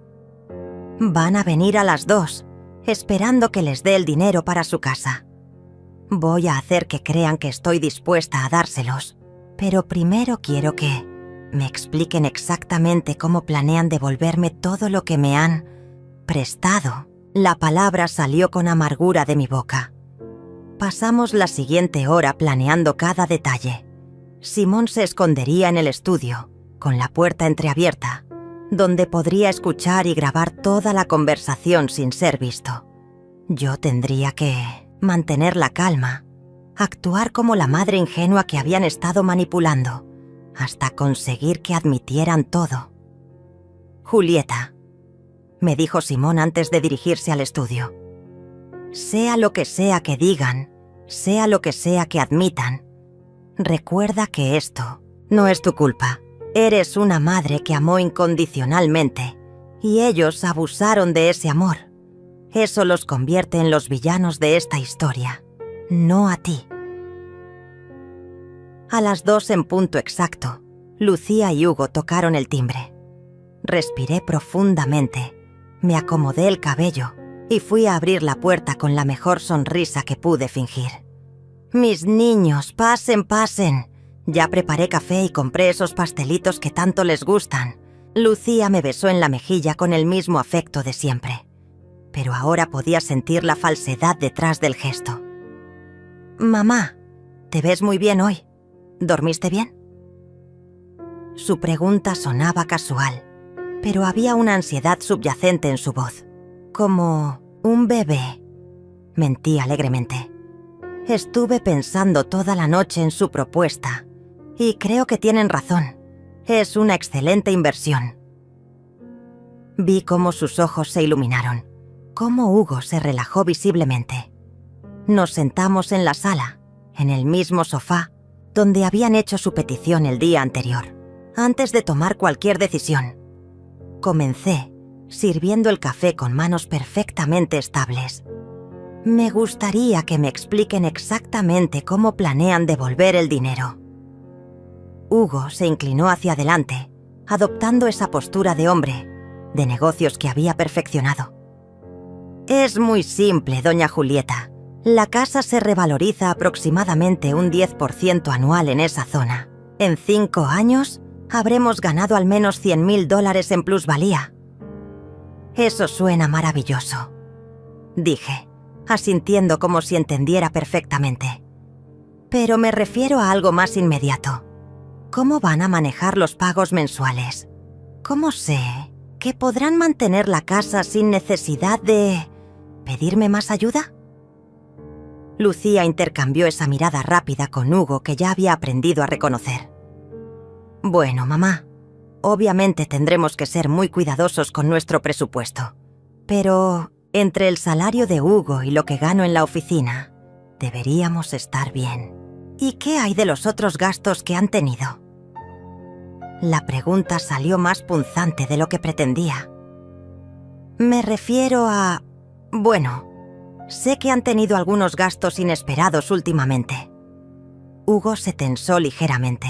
«Van a venir a las 2, esperando que les dé el dinero para su casa. Voy a hacer que crean que estoy dispuesta a dárselos, pero primero quiero que me expliquen exactamente cómo planean devolverme todo lo que me han prestado». La palabra salió con amargura de mi boca. Pasamos la siguiente hora planeando cada detalle. Simón se escondería en el estudio, con la puerta entreabierta, donde podría escuchar y grabar toda la conversación sin ser visto. Yo tendría que mantener la calma, actuar como la madre ingenua que habían estado manipulando, hasta conseguir que admitieran todo. «Julieta», me dijo Simón antes de dirigirse al estudio, «sea lo que sea que digan, sea lo que sea que admitan, recuerda que esto no es tu culpa. Eres una madre que amó incondicionalmente y ellos abusaron de ese amor. Eso los convierte en los villanos de esta historia, no a ti». A las 2 en punto exacto, Lucía y Hugo tocaron el timbre. Respiré profundamente, me acomodé el cabello y fui a abrir la puerta con la mejor sonrisa que pude fingir. «Mis niños, pasen, pasen. Ya preparé café y compré esos pastelitos que tanto les gustan». Lucía me besó en la mejilla con el mismo afecto de siempre, pero ahora podía sentir la falsedad detrás del gesto. «Mamá, te ves muy bien hoy. ¿Dormiste bien?». Su pregunta sonaba casual, pero había una ansiedad subyacente en su voz, como un bebé. Mentí alegremente. Estuve pensando toda la noche en su propuesta, y creo que tienen razón. Es una excelente inversión. Vi cómo sus ojos se iluminaron, cómo Hugo se relajó visiblemente. Nos sentamos en la sala, en el mismo sofá donde habían hecho su petición el día anterior, antes de tomar cualquier decisión. Comencé, sirviendo el café con manos perfectamente estables. Me gustaría que me expliquen exactamente cómo planean devolver el dinero. Hugo se inclinó hacia adelante, adoptando esa postura de hombre, de negocios que había perfeccionado. Es muy simple, doña Julieta. La casa se revaloriza aproximadamente un 10% anual en esa zona. En 5 años, habremos ganado al menos $100,000 en plusvalía. Eso suena maravilloso, dije, asintiendo como si entendiera perfectamente. Pero me refiero a algo más inmediato. ¿Cómo van a manejar los pagos mensuales? ¿Cómo sé que podrán mantener la casa sin necesidad de pedirme más ayuda? Lucía intercambió esa mirada rápida con Hugo que ya había aprendido a reconocer. Bueno, mamá, obviamente tendremos que ser muy cuidadosos con nuestro presupuesto. Pero entre el salario de Hugo y lo que gano en la oficina, deberíamos estar bien. ¿Y qué hay de los otros gastos que han tenido? La pregunta salió más punzante de lo que pretendía. Me refiero a... Bueno, sé que han tenido algunos gastos inesperados últimamente. Hugo se tensó ligeramente.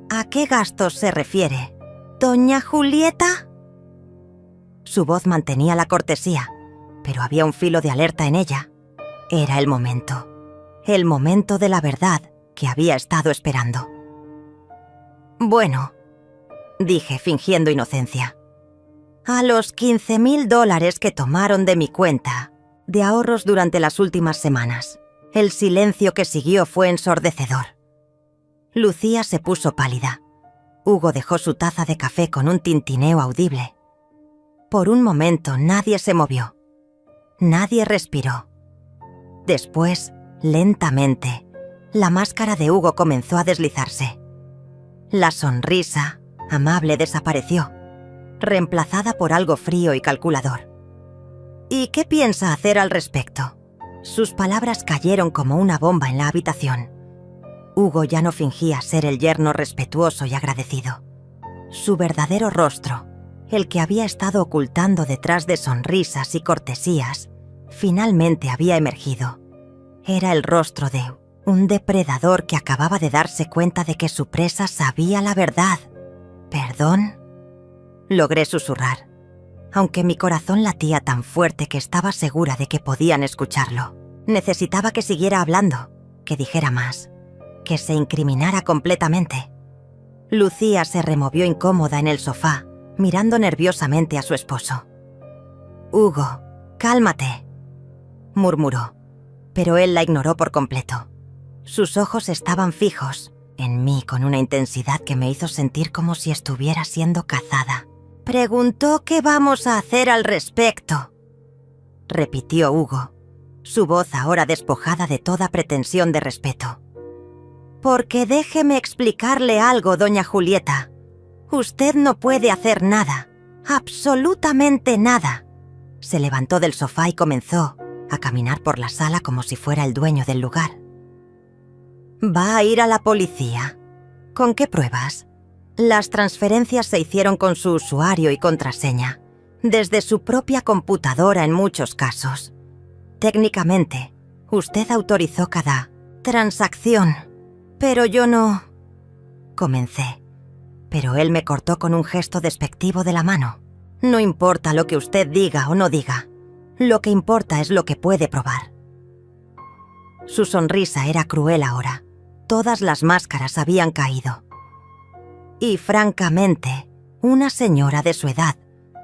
¿A qué gastos se refiere? ¿Doña Julieta? Su voz mantenía la cortesía, pero había un filo de alerta en ella. Era el momento de la verdad que había estado esperando. Bueno, dije fingiendo inocencia. A los $15,000 que tomaron de mi cuenta de ahorros durante las últimas semanas. El silencio que siguió fue ensordecedor. Lucía se puso pálida. Hugo dejó su taza de café con un tintineo audible. Por un momento nadie se movió. Nadie respiró. Después, lentamente, la máscara de Hugo comenzó a deslizarse. La sonrisa, amable, desapareció, reemplazada por algo frío y calculador. ¿Y qué piensa hacer al respecto? Sus palabras cayeron como una bomba en la habitación. Hugo ya no fingía ser el yerno respetuoso y agradecido. Su verdadero rostro, el que había estado ocultando detrás de sonrisas y cortesías, finalmente había emergido. Era el rostro de un depredador que acababa de darse cuenta de que su presa sabía la verdad. ¿Perdón? Logré susurrar, aunque mi corazón latía tan fuerte que estaba segura de que podían escucharlo. Necesitaba que siguiera hablando, que dijera más, que se incriminara completamente. Lucía se removió incómoda en el sofá, mirando nerviosamente a su esposo. «Hugo, cálmate», murmuró, pero él la ignoró por completo. Sus ojos estaban fijos en mí con una intensidad que me hizo sentir como si estuviera siendo cazada. «Preguntó qué vamos a hacer al respecto», repitió Hugo, su voz ahora despojada de toda pretensión de respeto. «Porque déjeme explicarle algo, doña Julieta. Usted no puede hacer nada, absolutamente nada». Se levantó del sofá y comenzó a caminar por la sala como si fuera el dueño del lugar. «¿Va a ir a la policía? ¿Con qué pruebas? Las transferencias se hicieron con su usuario y contraseña, desde su propia computadora en muchos casos. Técnicamente, usted autorizó cada transacción, pero yo no...» Comencé, pero él me cortó con un gesto despectivo de la mano. «No importa lo que usted diga o no diga, lo que importa es lo que puede probar». Su sonrisa era cruel ahora. Todas las máscaras habían caído. Y francamente, una señora de su edad,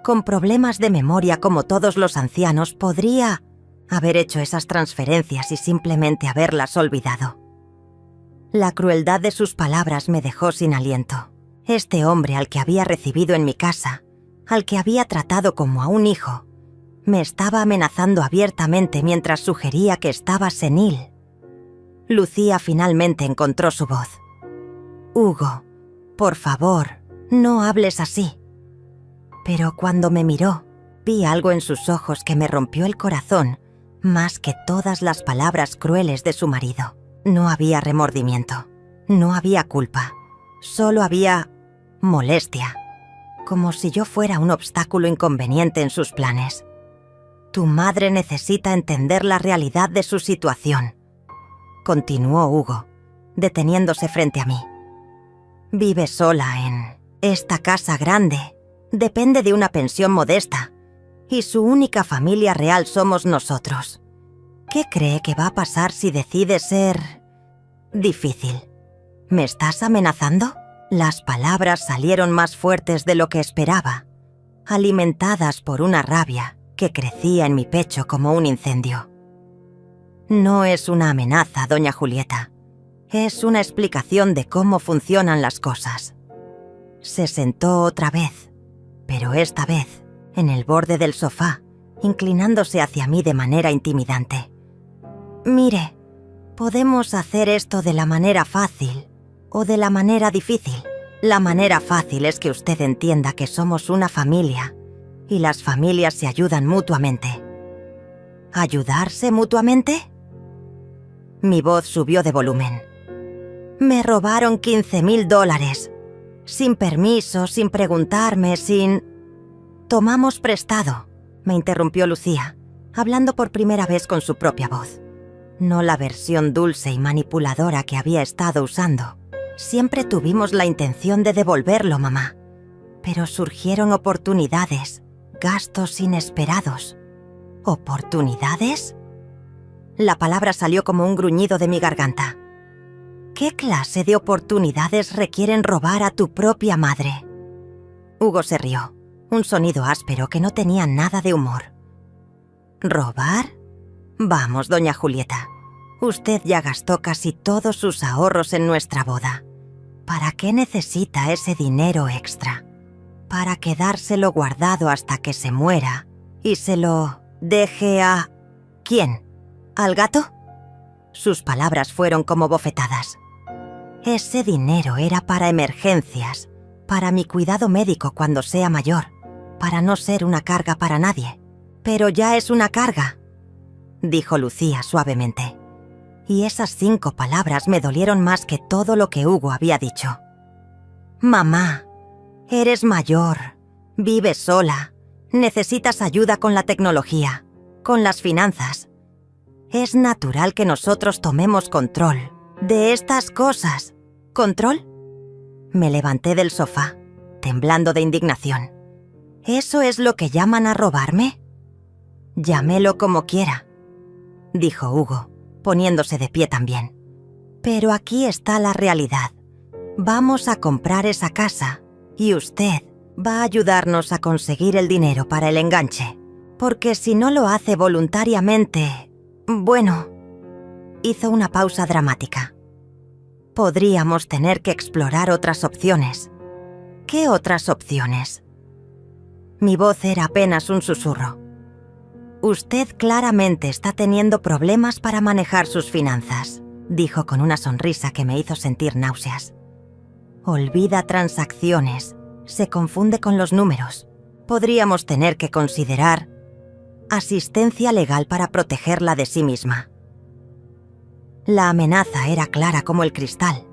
con problemas de memoria como todos los ancianos, podría haber hecho esas transferencias y simplemente haberlas olvidado. La crueldad de sus palabras me dejó sin aliento. Este hombre al que había recibido en mi casa, al que había tratado como a un hijo, me estaba amenazando abiertamente mientras sugería que estaba senil. Lucía finalmente encontró su voz. «Hugo, por favor, no hables así». Pero cuando me miró, vi algo en sus ojos que me rompió el corazón más que todas las palabras crueles de su marido. No había remordimiento, no había culpa, solo había molestia, como si yo fuera un obstáculo inconveniente en sus planes. Tu madre necesita entender la realidad de su situación, continuó Hugo, deteniéndose frente a mí. Vive sola en esta casa grande, depende de una pensión modesta, y su única familia real somos nosotros. ¿Qué cree que va a pasar si decide ser difícil? ¿Me estás amenazando? Las palabras salieron más fuertes de lo que esperaba, alimentadas por una rabia que crecía en mi pecho como un incendio. No es una amenaza, doña Julieta. Es una explicación de cómo funcionan las cosas. Se sentó otra vez, pero esta vez en el borde del sofá, inclinándose hacia mí de manera intimidante. Mire, podemos hacer esto de la manera fácil o de la manera difícil. La manera fácil es que usted entienda que somos una familia y las familias se ayudan mutuamente. ¿Ayudarse mutuamente? Mi voz subió de volumen. Me robaron $15,000. Sin permiso, sin preguntarme, sin... Tomamos prestado, me interrumpió Lucía, hablando por primera vez con su propia voz. No la versión dulce y manipuladora que había estado usando. Siempre tuvimos la intención de devolverlo, mamá. Pero surgieron oportunidades, gastos inesperados. ¿Oportunidades? La palabra salió como un gruñido de mi garganta. ¿Qué clase de oportunidades requieren robar a tu propia madre? Hugo se rió, un sonido áspero que no tenía nada de humor. ¿Robar? Vamos, doña Julieta. Usted ya gastó casi todos sus ahorros en nuestra boda. ¿Para qué necesita ese dinero extra? ¿Para quedárselo guardado hasta que se muera y se lo deje a... ¿Quién? ¿Al gato? Sus palabras fueron como bofetadas. Ese dinero era para emergencias, para mi cuidado médico cuando sea mayor, para no ser una carga para nadie. Pero ya es una carga, dijo Lucía suavemente. Y esas 5 palabras me dolieron más que todo lo que Hugo había dicho. Mamá, eres mayor, vives sola, necesitas ayuda con la tecnología, con las finanzas. Es natural que nosotros tomemos control de estas cosas. ¿Control? Me levanté del sofá, temblando de indignación. ¿Eso es lo que llaman a robarme? Llámelo como quiera, dijo Hugo, poniéndose de pie también. Pero aquí está la realidad. Vamos a comprar esa casa y usted va a ayudarnos a conseguir el dinero para el enganche. Porque si no lo hace voluntariamente... Bueno, hizo una pausa dramática. Podríamos tener que explorar otras opciones. ¿Qué otras opciones? Mi voz era apenas un susurro. Usted claramente está teniendo problemas para manejar sus finanzas, dijo con una sonrisa que me hizo sentir náuseas. Olvida transacciones, se confunde con los números. Podríamos tener que considerar asistencia legal para protegerla de sí misma. La amenaza era clara como el cristal.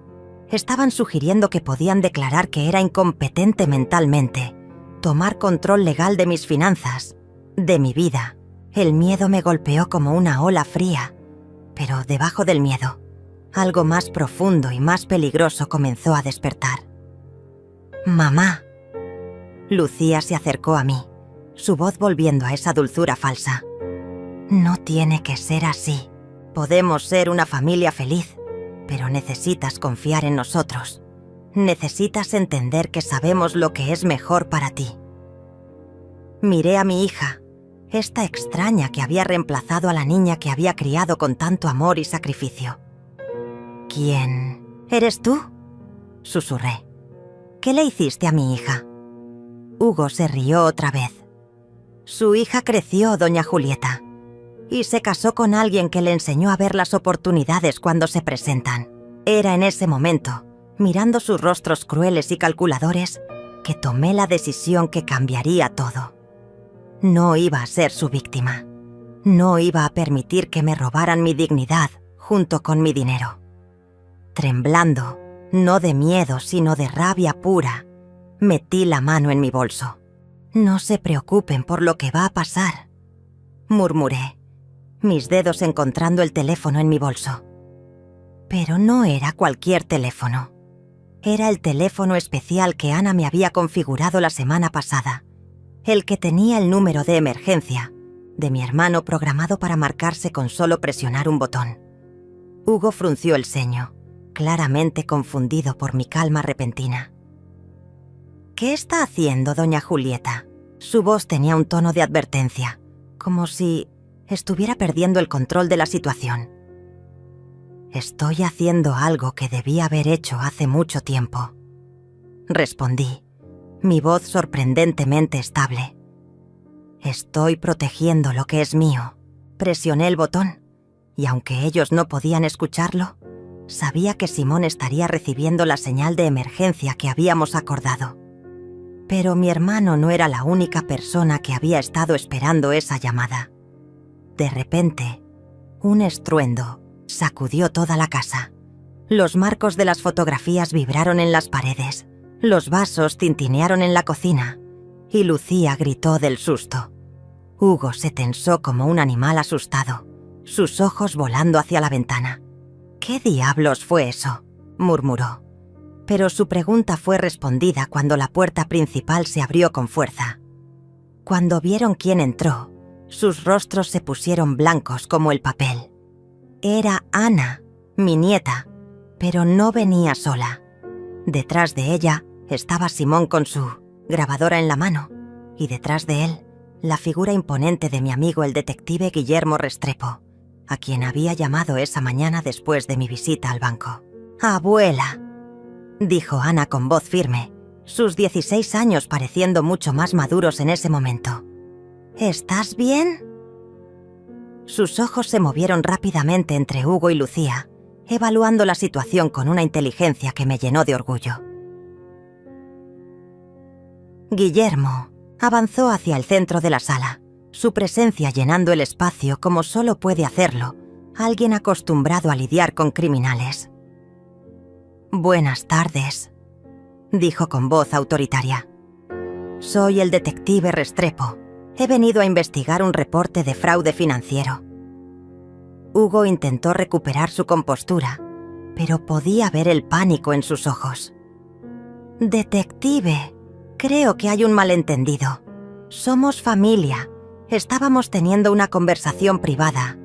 Estaban sugiriendo que podían declarar que era incompetente mentalmente, tomar control legal de mis finanzas, de mi vida. El miedo me golpeó como una ola fría, pero debajo del miedo, algo más profundo y más peligroso comenzó a despertar. Mamá. Lucía se acercó a mí, su voz volviendo a esa dulzura falsa. No tiene que ser así. Podemos ser una familia feliz, pero necesitas confiar en nosotros. Necesitas entender que sabemos lo que es mejor para ti. Miré a mi hija, esta extraña que había reemplazado a la niña que había criado con tanto amor y sacrificio. ¿Quién? ¿Eres tú? Susurré. ¿Qué le hiciste a mi hija? Hugo se rió otra vez. Su hija creció, doña Julieta, y se casó con alguien que le enseñó a ver las oportunidades cuando se presentan. Era en ese momento, mirando sus rostros crueles y calculadores, que tomé la decisión que cambiaría todo. No iba a ser su víctima. No iba a permitir que me robaran mi dignidad, junto con mi dinero. Temblando, no de miedo, sino de rabia pura, metí la mano en mi bolso. «No se preocupen por lo que va a pasar», murmuré, mis dedos encontrando el teléfono en mi bolso. Pero no era cualquier teléfono. Era el teléfono especial que Ana me había configurado la semana pasada, el que tenía el número de emergencia de mi hermano programado para marcarse con solo presionar un botón. Hugo frunció el ceño, claramente confundido por mi calma repentina. «¿Qué está haciendo, doña Julieta?». Su voz tenía un tono de advertencia, como si estuviera perdiendo el control de la situación. «Estoy haciendo algo que debí haber hecho hace mucho tiempo», respondí, mi voz sorprendentemente estable. «Estoy protegiendo lo que es mío». Presioné el botón, y aunque ellos no podían escucharlo, sabía que Simón estaría recibiendo la señal de emergencia que habíamos acordado. Pero mi hermano no era la única persona que había estado esperando esa llamada. De repente, un estruendo sacudió toda la casa. Los marcos de las fotografías vibraron en las paredes, los vasos tintinearon en la cocina, y Lucía gritó del susto. Hugo se tensó como un animal asustado, sus ojos volando hacia la ventana. «¿Qué diablos fue eso?», murmuró. Pero su pregunta fue respondida cuando la puerta principal se abrió con fuerza. Cuando vieron quién entró, sus rostros se pusieron blancos como el papel. Era Ana, mi nieta, pero no venía sola. Detrás de ella estaba Simón con su grabadora en la mano, y detrás de él, la figura imponente de mi amigo el detective Guillermo Restrepo, a quien había llamado esa mañana después de mi visita al banco. «Abuela», dijo Ana con voz firme, sus 16 años pareciendo mucho más maduros en ese momento. «¿Estás bien?». Sus ojos se movieron rápidamente entre Hugo y Lucía, evaluando la situación con una inteligencia que me llenó de orgullo. Guillermo avanzó hacia el centro de la sala, su presencia llenando el espacio como solo puede hacerlo alguien acostumbrado a lidiar con criminales. «Buenas tardes», dijo con voz autoritaria. «Soy el detective Restrepo. He venido a investigar un reporte de fraude financiero». Hugo intentó recuperar su compostura, pero podía ver el pánico en sus ojos. «Detective, creo que hay un malentendido. Somos familia. Estábamos teniendo una conversación privada.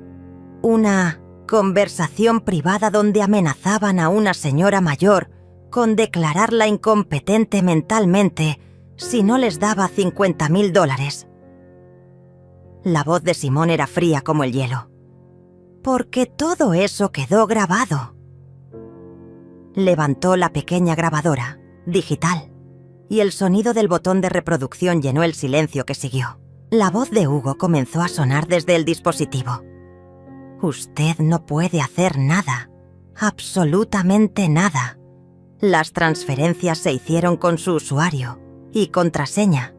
Una conversación privada donde amenazaban a una señora mayor con declararla incompetente mentalmente si no les daba $50,000. La voz de Simón era fría como el hielo. «Porque todo eso quedó grabado». Levantó la pequeña grabadora, digital, y el sonido del botón de reproducción llenó el silencio que siguió. La voz de Hugo comenzó a sonar desde el dispositivo. «Usted no puede hacer nada, absolutamente nada. Las transferencias se hicieron con su usuario y contraseña.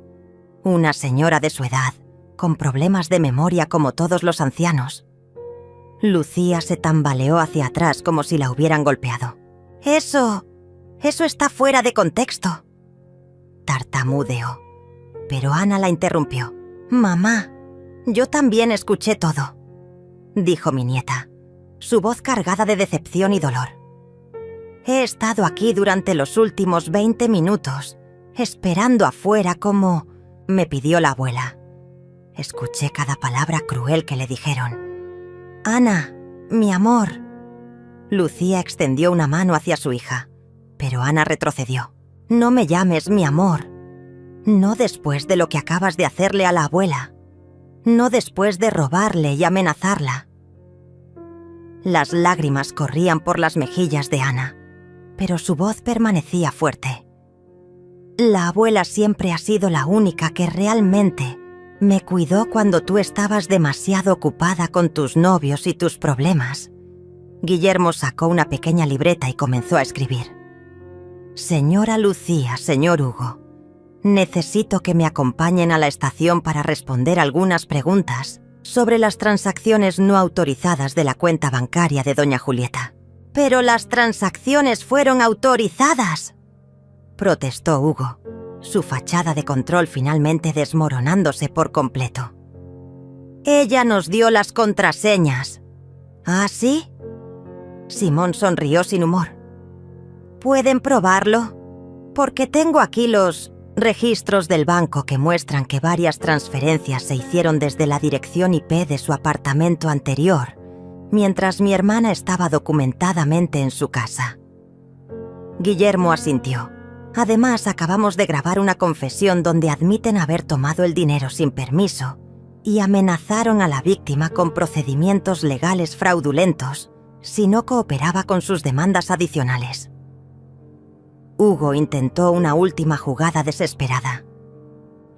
Una señora de su edad, con problemas de memoria como todos los ancianos». Lucía se tambaleó hacia atrás como si la hubieran golpeado. Eso está fuera de contexto», tartamudeó, pero Ana la interrumpió. «Mamá, yo también escuché todo», dijo mi nieta, su voz cargada de decepción y dolor. «He estado aquí durante los últimos 20 minutos, esperando afuera como me pidió la abuela. Escuché cada palabra cruel que le dijeron. Ana, mi amor». Lucía extendió una mano hacia su hija, pero Ana retrocedió. «No me llames mi amor. No después de lo que acabas de hacerle a la abuela. No después de robarle y amenazarla». Las lágrimas corrían por las mejillas de Ana, pero su voz permanecía fuerte. «La abuela siempre ha sido la única que realmente me cuidó cuando tú estabas demasiado ocupada con tus novios y tus problemas». Guillermo sacó una pequeña libreta y comenzó a escribir. «Señora Lucía, señor Hugo, necesito que me acompañen a la estación para responder algunas preguntas sobre las transacciones no autorizadas de la cuenta bancaria de doña Julieta. «¡Pero las transacciones fueron autorizadas!», protestó Hugo, su fachada de control finalmente desmoronándose por completo. «Ella nos dio las contraseñas». «¿Ah, sí?». Simón sonrió sin humor. «¿Pueden probarlo? Porque tengo aquí los registros del banco que muestran que varias transferencias se hicieron desde la dirección IP de su apartamento anterior, mientras mi hermana estaba documentadamente en su casa». Guillermo asintió. «Además, acabamos de grabar una confesión donde admiten haber tomado el dinero sin permiso y amenazaron a la víctima con procedimientos legales fraudulentos si no cooperaba con sus demandas adicionales». Hugo intentó una última jugada desesperada.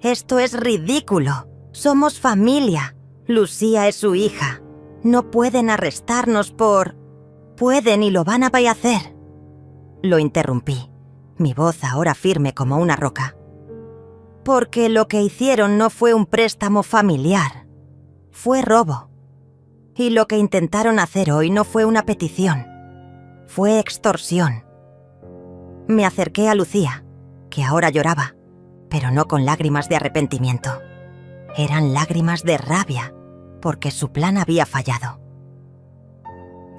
«Esto es ridículo. Somos familia. Lucía es su hija. No pueden arrestarnos por...». «Pueden y lo van a hacer». Lo interrumpí, mi voz ahora firme como una roca. «Porque lo que hicieron no fue un préstamo familiar. Fue robo. Y lo que intentaron hacer hoy no fue una petición. Fue extorsión». Me acerqué a Lucía, que ahora lloraba, pero no con lágrimas de arrepentimiento. Eran lágrimas de rabia, porque su plan había fallado.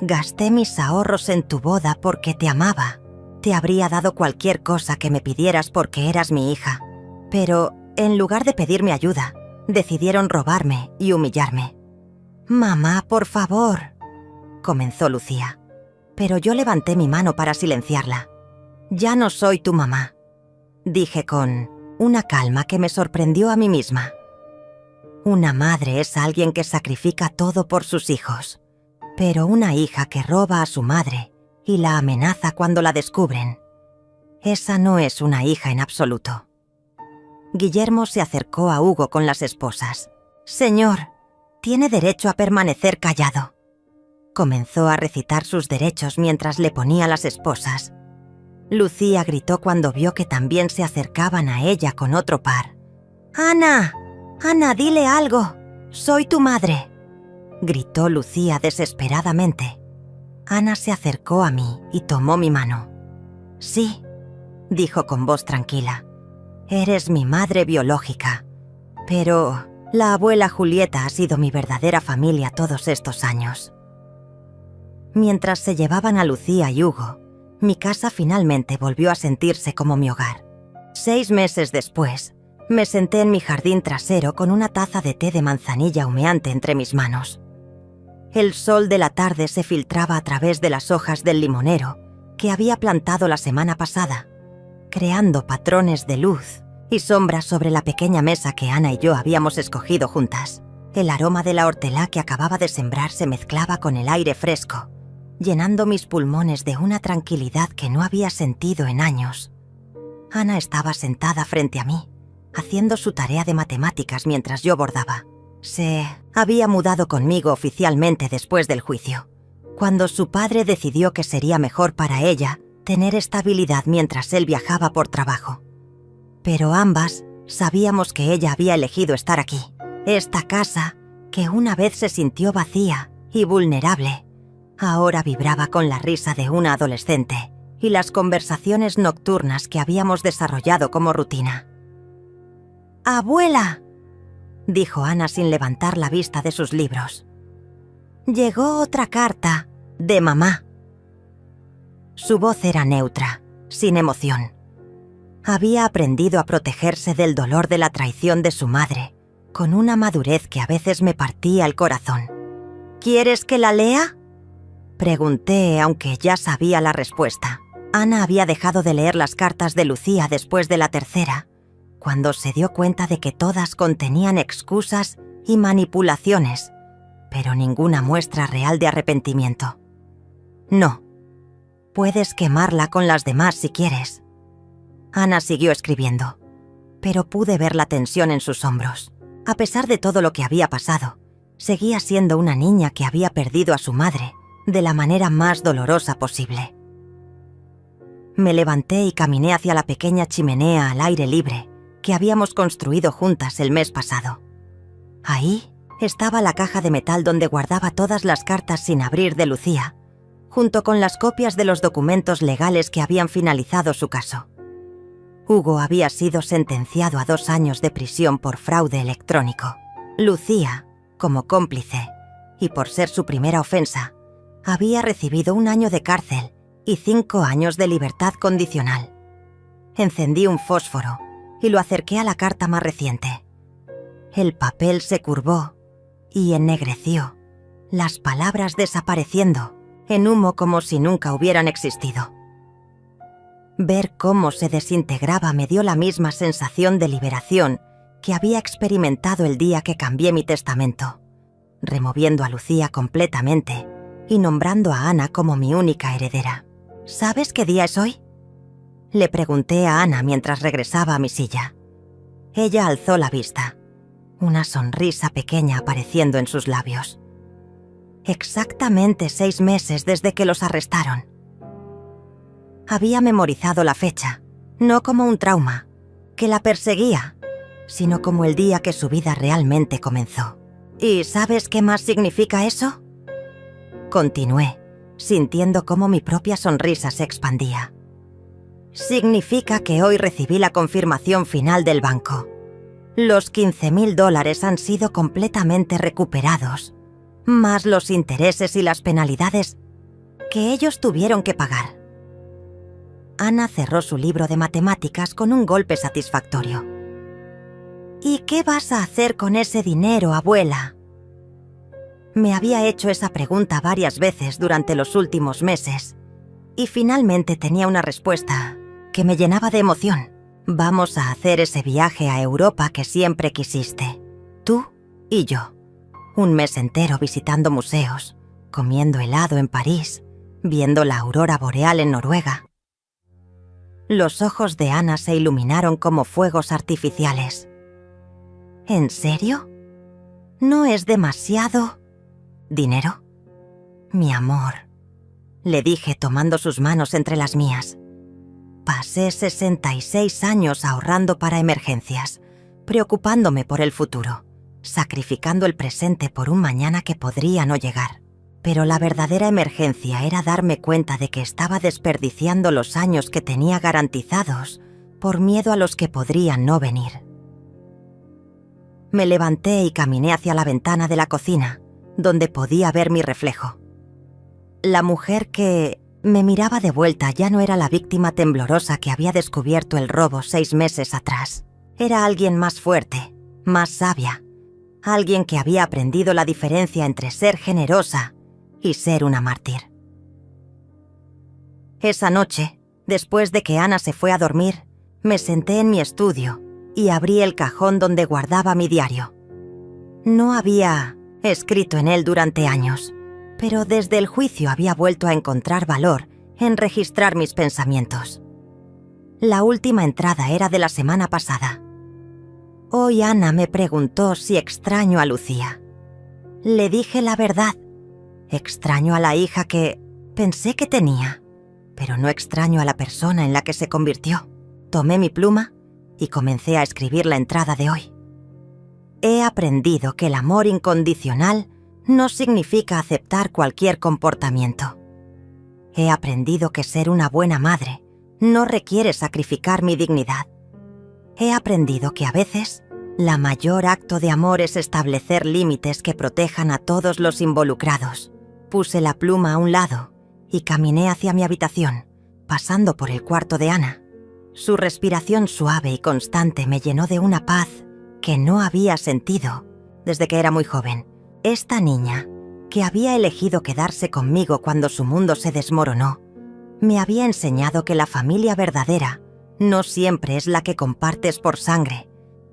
«Gasté mis ahorros en tu boda porque te amaba. Te habría dado cualquier cosa que me pidieras porque eras mi hija. Pero, en lugar de pedirme ayuda, decidieron robarme y humillarme». «Mamá, por favor», comenzó Lucía, pero yo levanté mi mano para silenciarla. «Ya no soy tu mamá», dije con una calma que me sorprendió a mí misma. Una madre es alguien que sacrifica todo por sus hijos, pero una hija que roba a su madre y la amenaza cuando la descubren, esa no es una hija en absoluto. Guillermo se acercó a Hugo con las esposas. «Señor, tiene derecho a permanecer callado». Comenzó a recitar sus derechos mientras le ponía las esposas. Lucía gritó cuando vio que también se acercaban a ella con otro par. «¡Ana! ¡Ana, dile algo! ¡Soy tu madre!», gritó Lucía desesperadamente. Ana se acercó a mí y tomó mi mano. «Sí», dijo con voz tranquila, «eres mi madre biológica, pero la abuela Julieta ha sido mi verdadera familia todos estos años». Mientras se llevaban a Lucía y Hugo, mi casa finalmente volvió a sentirse como mi hogar. 6 meses después, me senté en mi jardín trasero con una taza de té de manzanilla humeante entre mis manos. El sol de la tarde se filtraba a través de las hojas del limonero que había plantado la semana pasada, creando patrones de luz y sombras sobre la pequeña mesa que Ana y yo habíamos escogido juntas. El aroma de la hortelã que acababa de sembrar se mezclaba con el aire fresco, llenando mis pulmones de una tranquilidad que no había sentido en años. Ana estaba sentada frente a mí, haciendo su tarea de matemáticas mientras yo bordaba. Se había mudado conmigo oficialmente después del juicio, cuando su padre decidió que sería mejor para ella tener estabilidad mientras él viajaba por trabajo. Pero ambas sabíamos que ella había elegido estar aquí, esta casa que una vez se sintió vacía y vulnerable. Ahora vibraba con la risa de una adolescente y las conversaciones nocturnas que habíamos desarrollado como rutina. «¡Abuela!», dijo Ana sin levantar la vista de sus libros. «Llegó otra carta de mamá». Su voz era neutra, sin emoción. Había aprendido a protegerse del dolor de la traición de su madre, con una madurez que a veces me partía el corazón. «¿Quieres que la lea?», pregunté, aunque ya sabía la respuesta. Ana había dejado de leer las cartas de Lucía después de la tercera, cuando se dio cuenta de que todas contenían excusas y manipulaciones, pero ninguna muestra real de arrepentimiento. «No. Puedes quemarla con las demás si quieres». Ana siguió escribiendo, pero pude ver la tensión en sus hombros. A pesar de todo lo que había pasado, seguía siendo una niña que había perdido a su madre de la manera más dolorosa posible. Me levanté y caminé hacia la pequeña chimenea al aire libre que habíamos construido juntas el mes pasado. Ahí, estaba la caja de metal donde guardaba todas las cartas sin abrir de Lucía, junto con las copias de los documentos legales que habían finalizado su caso. Hugo había sido sentenciado a 2 años de prisión por fraude electrónico. Lucía, como cómplice, y por ser su primera ofensa, había recibido 1 año de cárcel y 5 años de libertad condicional. Encendí un fósforo y lo acerqué a la carta más reciente. El papel se curvó y ennegreció, las palabras desapareciendo en humo como si nunca hubieran existido. Ver cómo se desintegraba me dio la misma sensación de liberación que había experimentado el día que cambié mi testamento, removiendo a Lucía completamente y nombrando a Ana como mi única heredera. ¿Sabes qué día es hoy?, le pregunté a Ana mientras regresaba a mi silla. Ella alzó la vista, una sonrisa pequeña apareciendo en sus labios. Exactamente 6 meses desde que los arrestaron. Había memorizado la fecha, no como un trauma, que la perseguía, sino como el día que su vida realmente comenzó. ¿Y sabes qué más significa eso?, continué, sintiendo cómo mi propia sonrisa se expandía. Significa que hoy recibí la confirmación final del banco. Los $15.000 han sido completamente recuperados, más los intereses y las penalidades que ellos tuvieron que pagar. Ana cerró su libro de matemáticas con un golpe satisfactorio. ¿Y qué vas a hacer con ese dinero, abuela? Me había hecho esa pregunta varias veces durante los últimos meses y finalmente tenía una respuesta que me llenaba de emoción. Vamos a hacer ese viaje a Europa que siempre quisiste, tú y yo. 1 mes entero visitando museos, comiendo helado en París, viendo la aurora boreal en Noruega. Los ojos de Ana se iluminaron como fuegos artificiales. ¿En serio? ¿No es demasiado dinero? Mi amor, le dije tomando sus manos entre las mías. Pasé 66 años ahorrando para emergencias, preocupándome por el futuro, sacrificando el presente por un mañana que podría no llegar. Pero la verdadera emergencia era darme cuenta de que estaba desperdiciando los años que tenía garantizados por miedo a los que podrían no venir. Me levanté y caminé hacia la ventana de la cocina, donde podía ver mi reflejo. La mujer que me miraba de vuelta ya no era la víctima temblorosa que había descubierto el robo 6 meses atrás. Era alguien más fuerte, más sabia, alguien que había aprendido la diferencia entre ser generosa y ser una mártir. Esa noche, después de que Ana se fue a dormir, me senté en mi estudio y abrí el cajón donde guardaba mi diario. No había escrito en él durante años, pero desde el juicio había vuelto a encontrar valor en registrar mis pensamientos. La última entrada era de la semana pasada. Hoy Ana me preguntó si extraño a Lucía. Le dije la verdad. Extraño a la hija que pensé que tenía, pero no extraño a la persona en la que se convirtió. Tomé mi pluma y comencé a escribir la entrada de hoy. He aprendido que el amor incondicional no significa aceptar cualquier comportamiento. He aprendido que ser una buena madre no requiere sacrificar mi dignidad. He aprendido que a veces la mayor acto de amor es establecer límites que protejan a todos los involucrados. Puse la pluma a un lado y caminé hacia mi habitación, pasando por el cuarto de Ana. Su respiración suave y constante me llenó de una paz que no había sentido desde que era muy joven. Esta niña, que había elegido quedarse conmigo cuando su mundo se desmoronó, me había enseñado que la familia verdadera no siempre es la que compartes por sangre,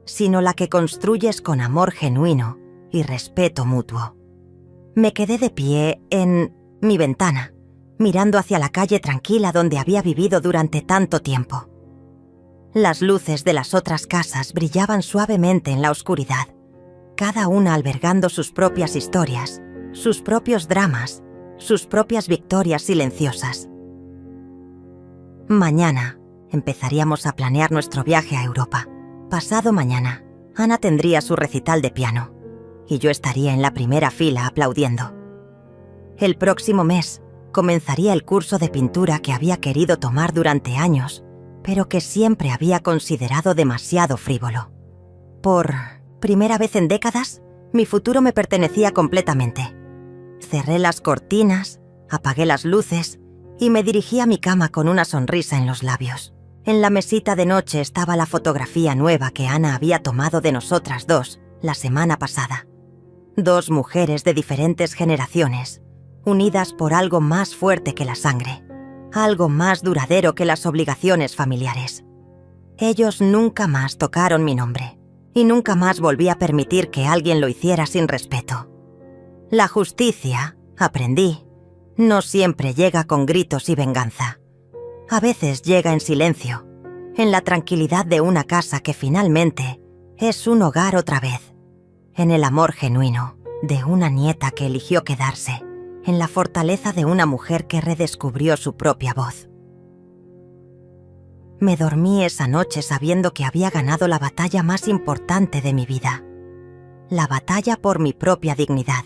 sino la que construyes con amor genuino y respeto mutuo. Me quedé de pie en mi ventana, mirando hacia la calle tranquila donde había vivido durante tanto tiempo. Las luces de las otras casas brillaban suavemente en la oscuridad, cada una albergando sus propias historias, sus propios dramas, sus propias victorias silenciosas. Mañana empezaríamos a planear nuestro viaje a Europa. Pasado mañana, Ana tendría su recital de piano, y yo estaría en la primera fila aplaudiendo. El próximo mes comenzaría el curso de pintura que había querido tomar durante años, pero que siempre había considerado demasiado frívolo. Por primera vez en décadas, mi futuro me pertenecía completamente. Cerré las cortinas, apagué las luces y me dirigí a mi cama con una sonrisa en los labios. En la mesita de noche estaba la fotografía nueva que Ana había tomado de nosotras dos la semana pasada. 2 mujeres de diferentes generaciones, unidas por algo más fuerte que la sangre, algo más duradero que las obligaciones familiares. Ellos nunca más tocaron mi nombre, y nunca más volví a permitir que alguien lo hiciera sin respeto. La justicia, aprendí, no siempre llega con gritos y venganza. A veces llega en silencio, en la tranquilidad de una casa que finalmente es un hogar otra vez, en el amor genuino de una nieta que eligió quedarse, en la fortaleza de una mujer que redescubrió su propia voz. Me dormí esa noche sabiendo que había ganado la batalla más importante de mi vida, la batalla por mi propia dignidad.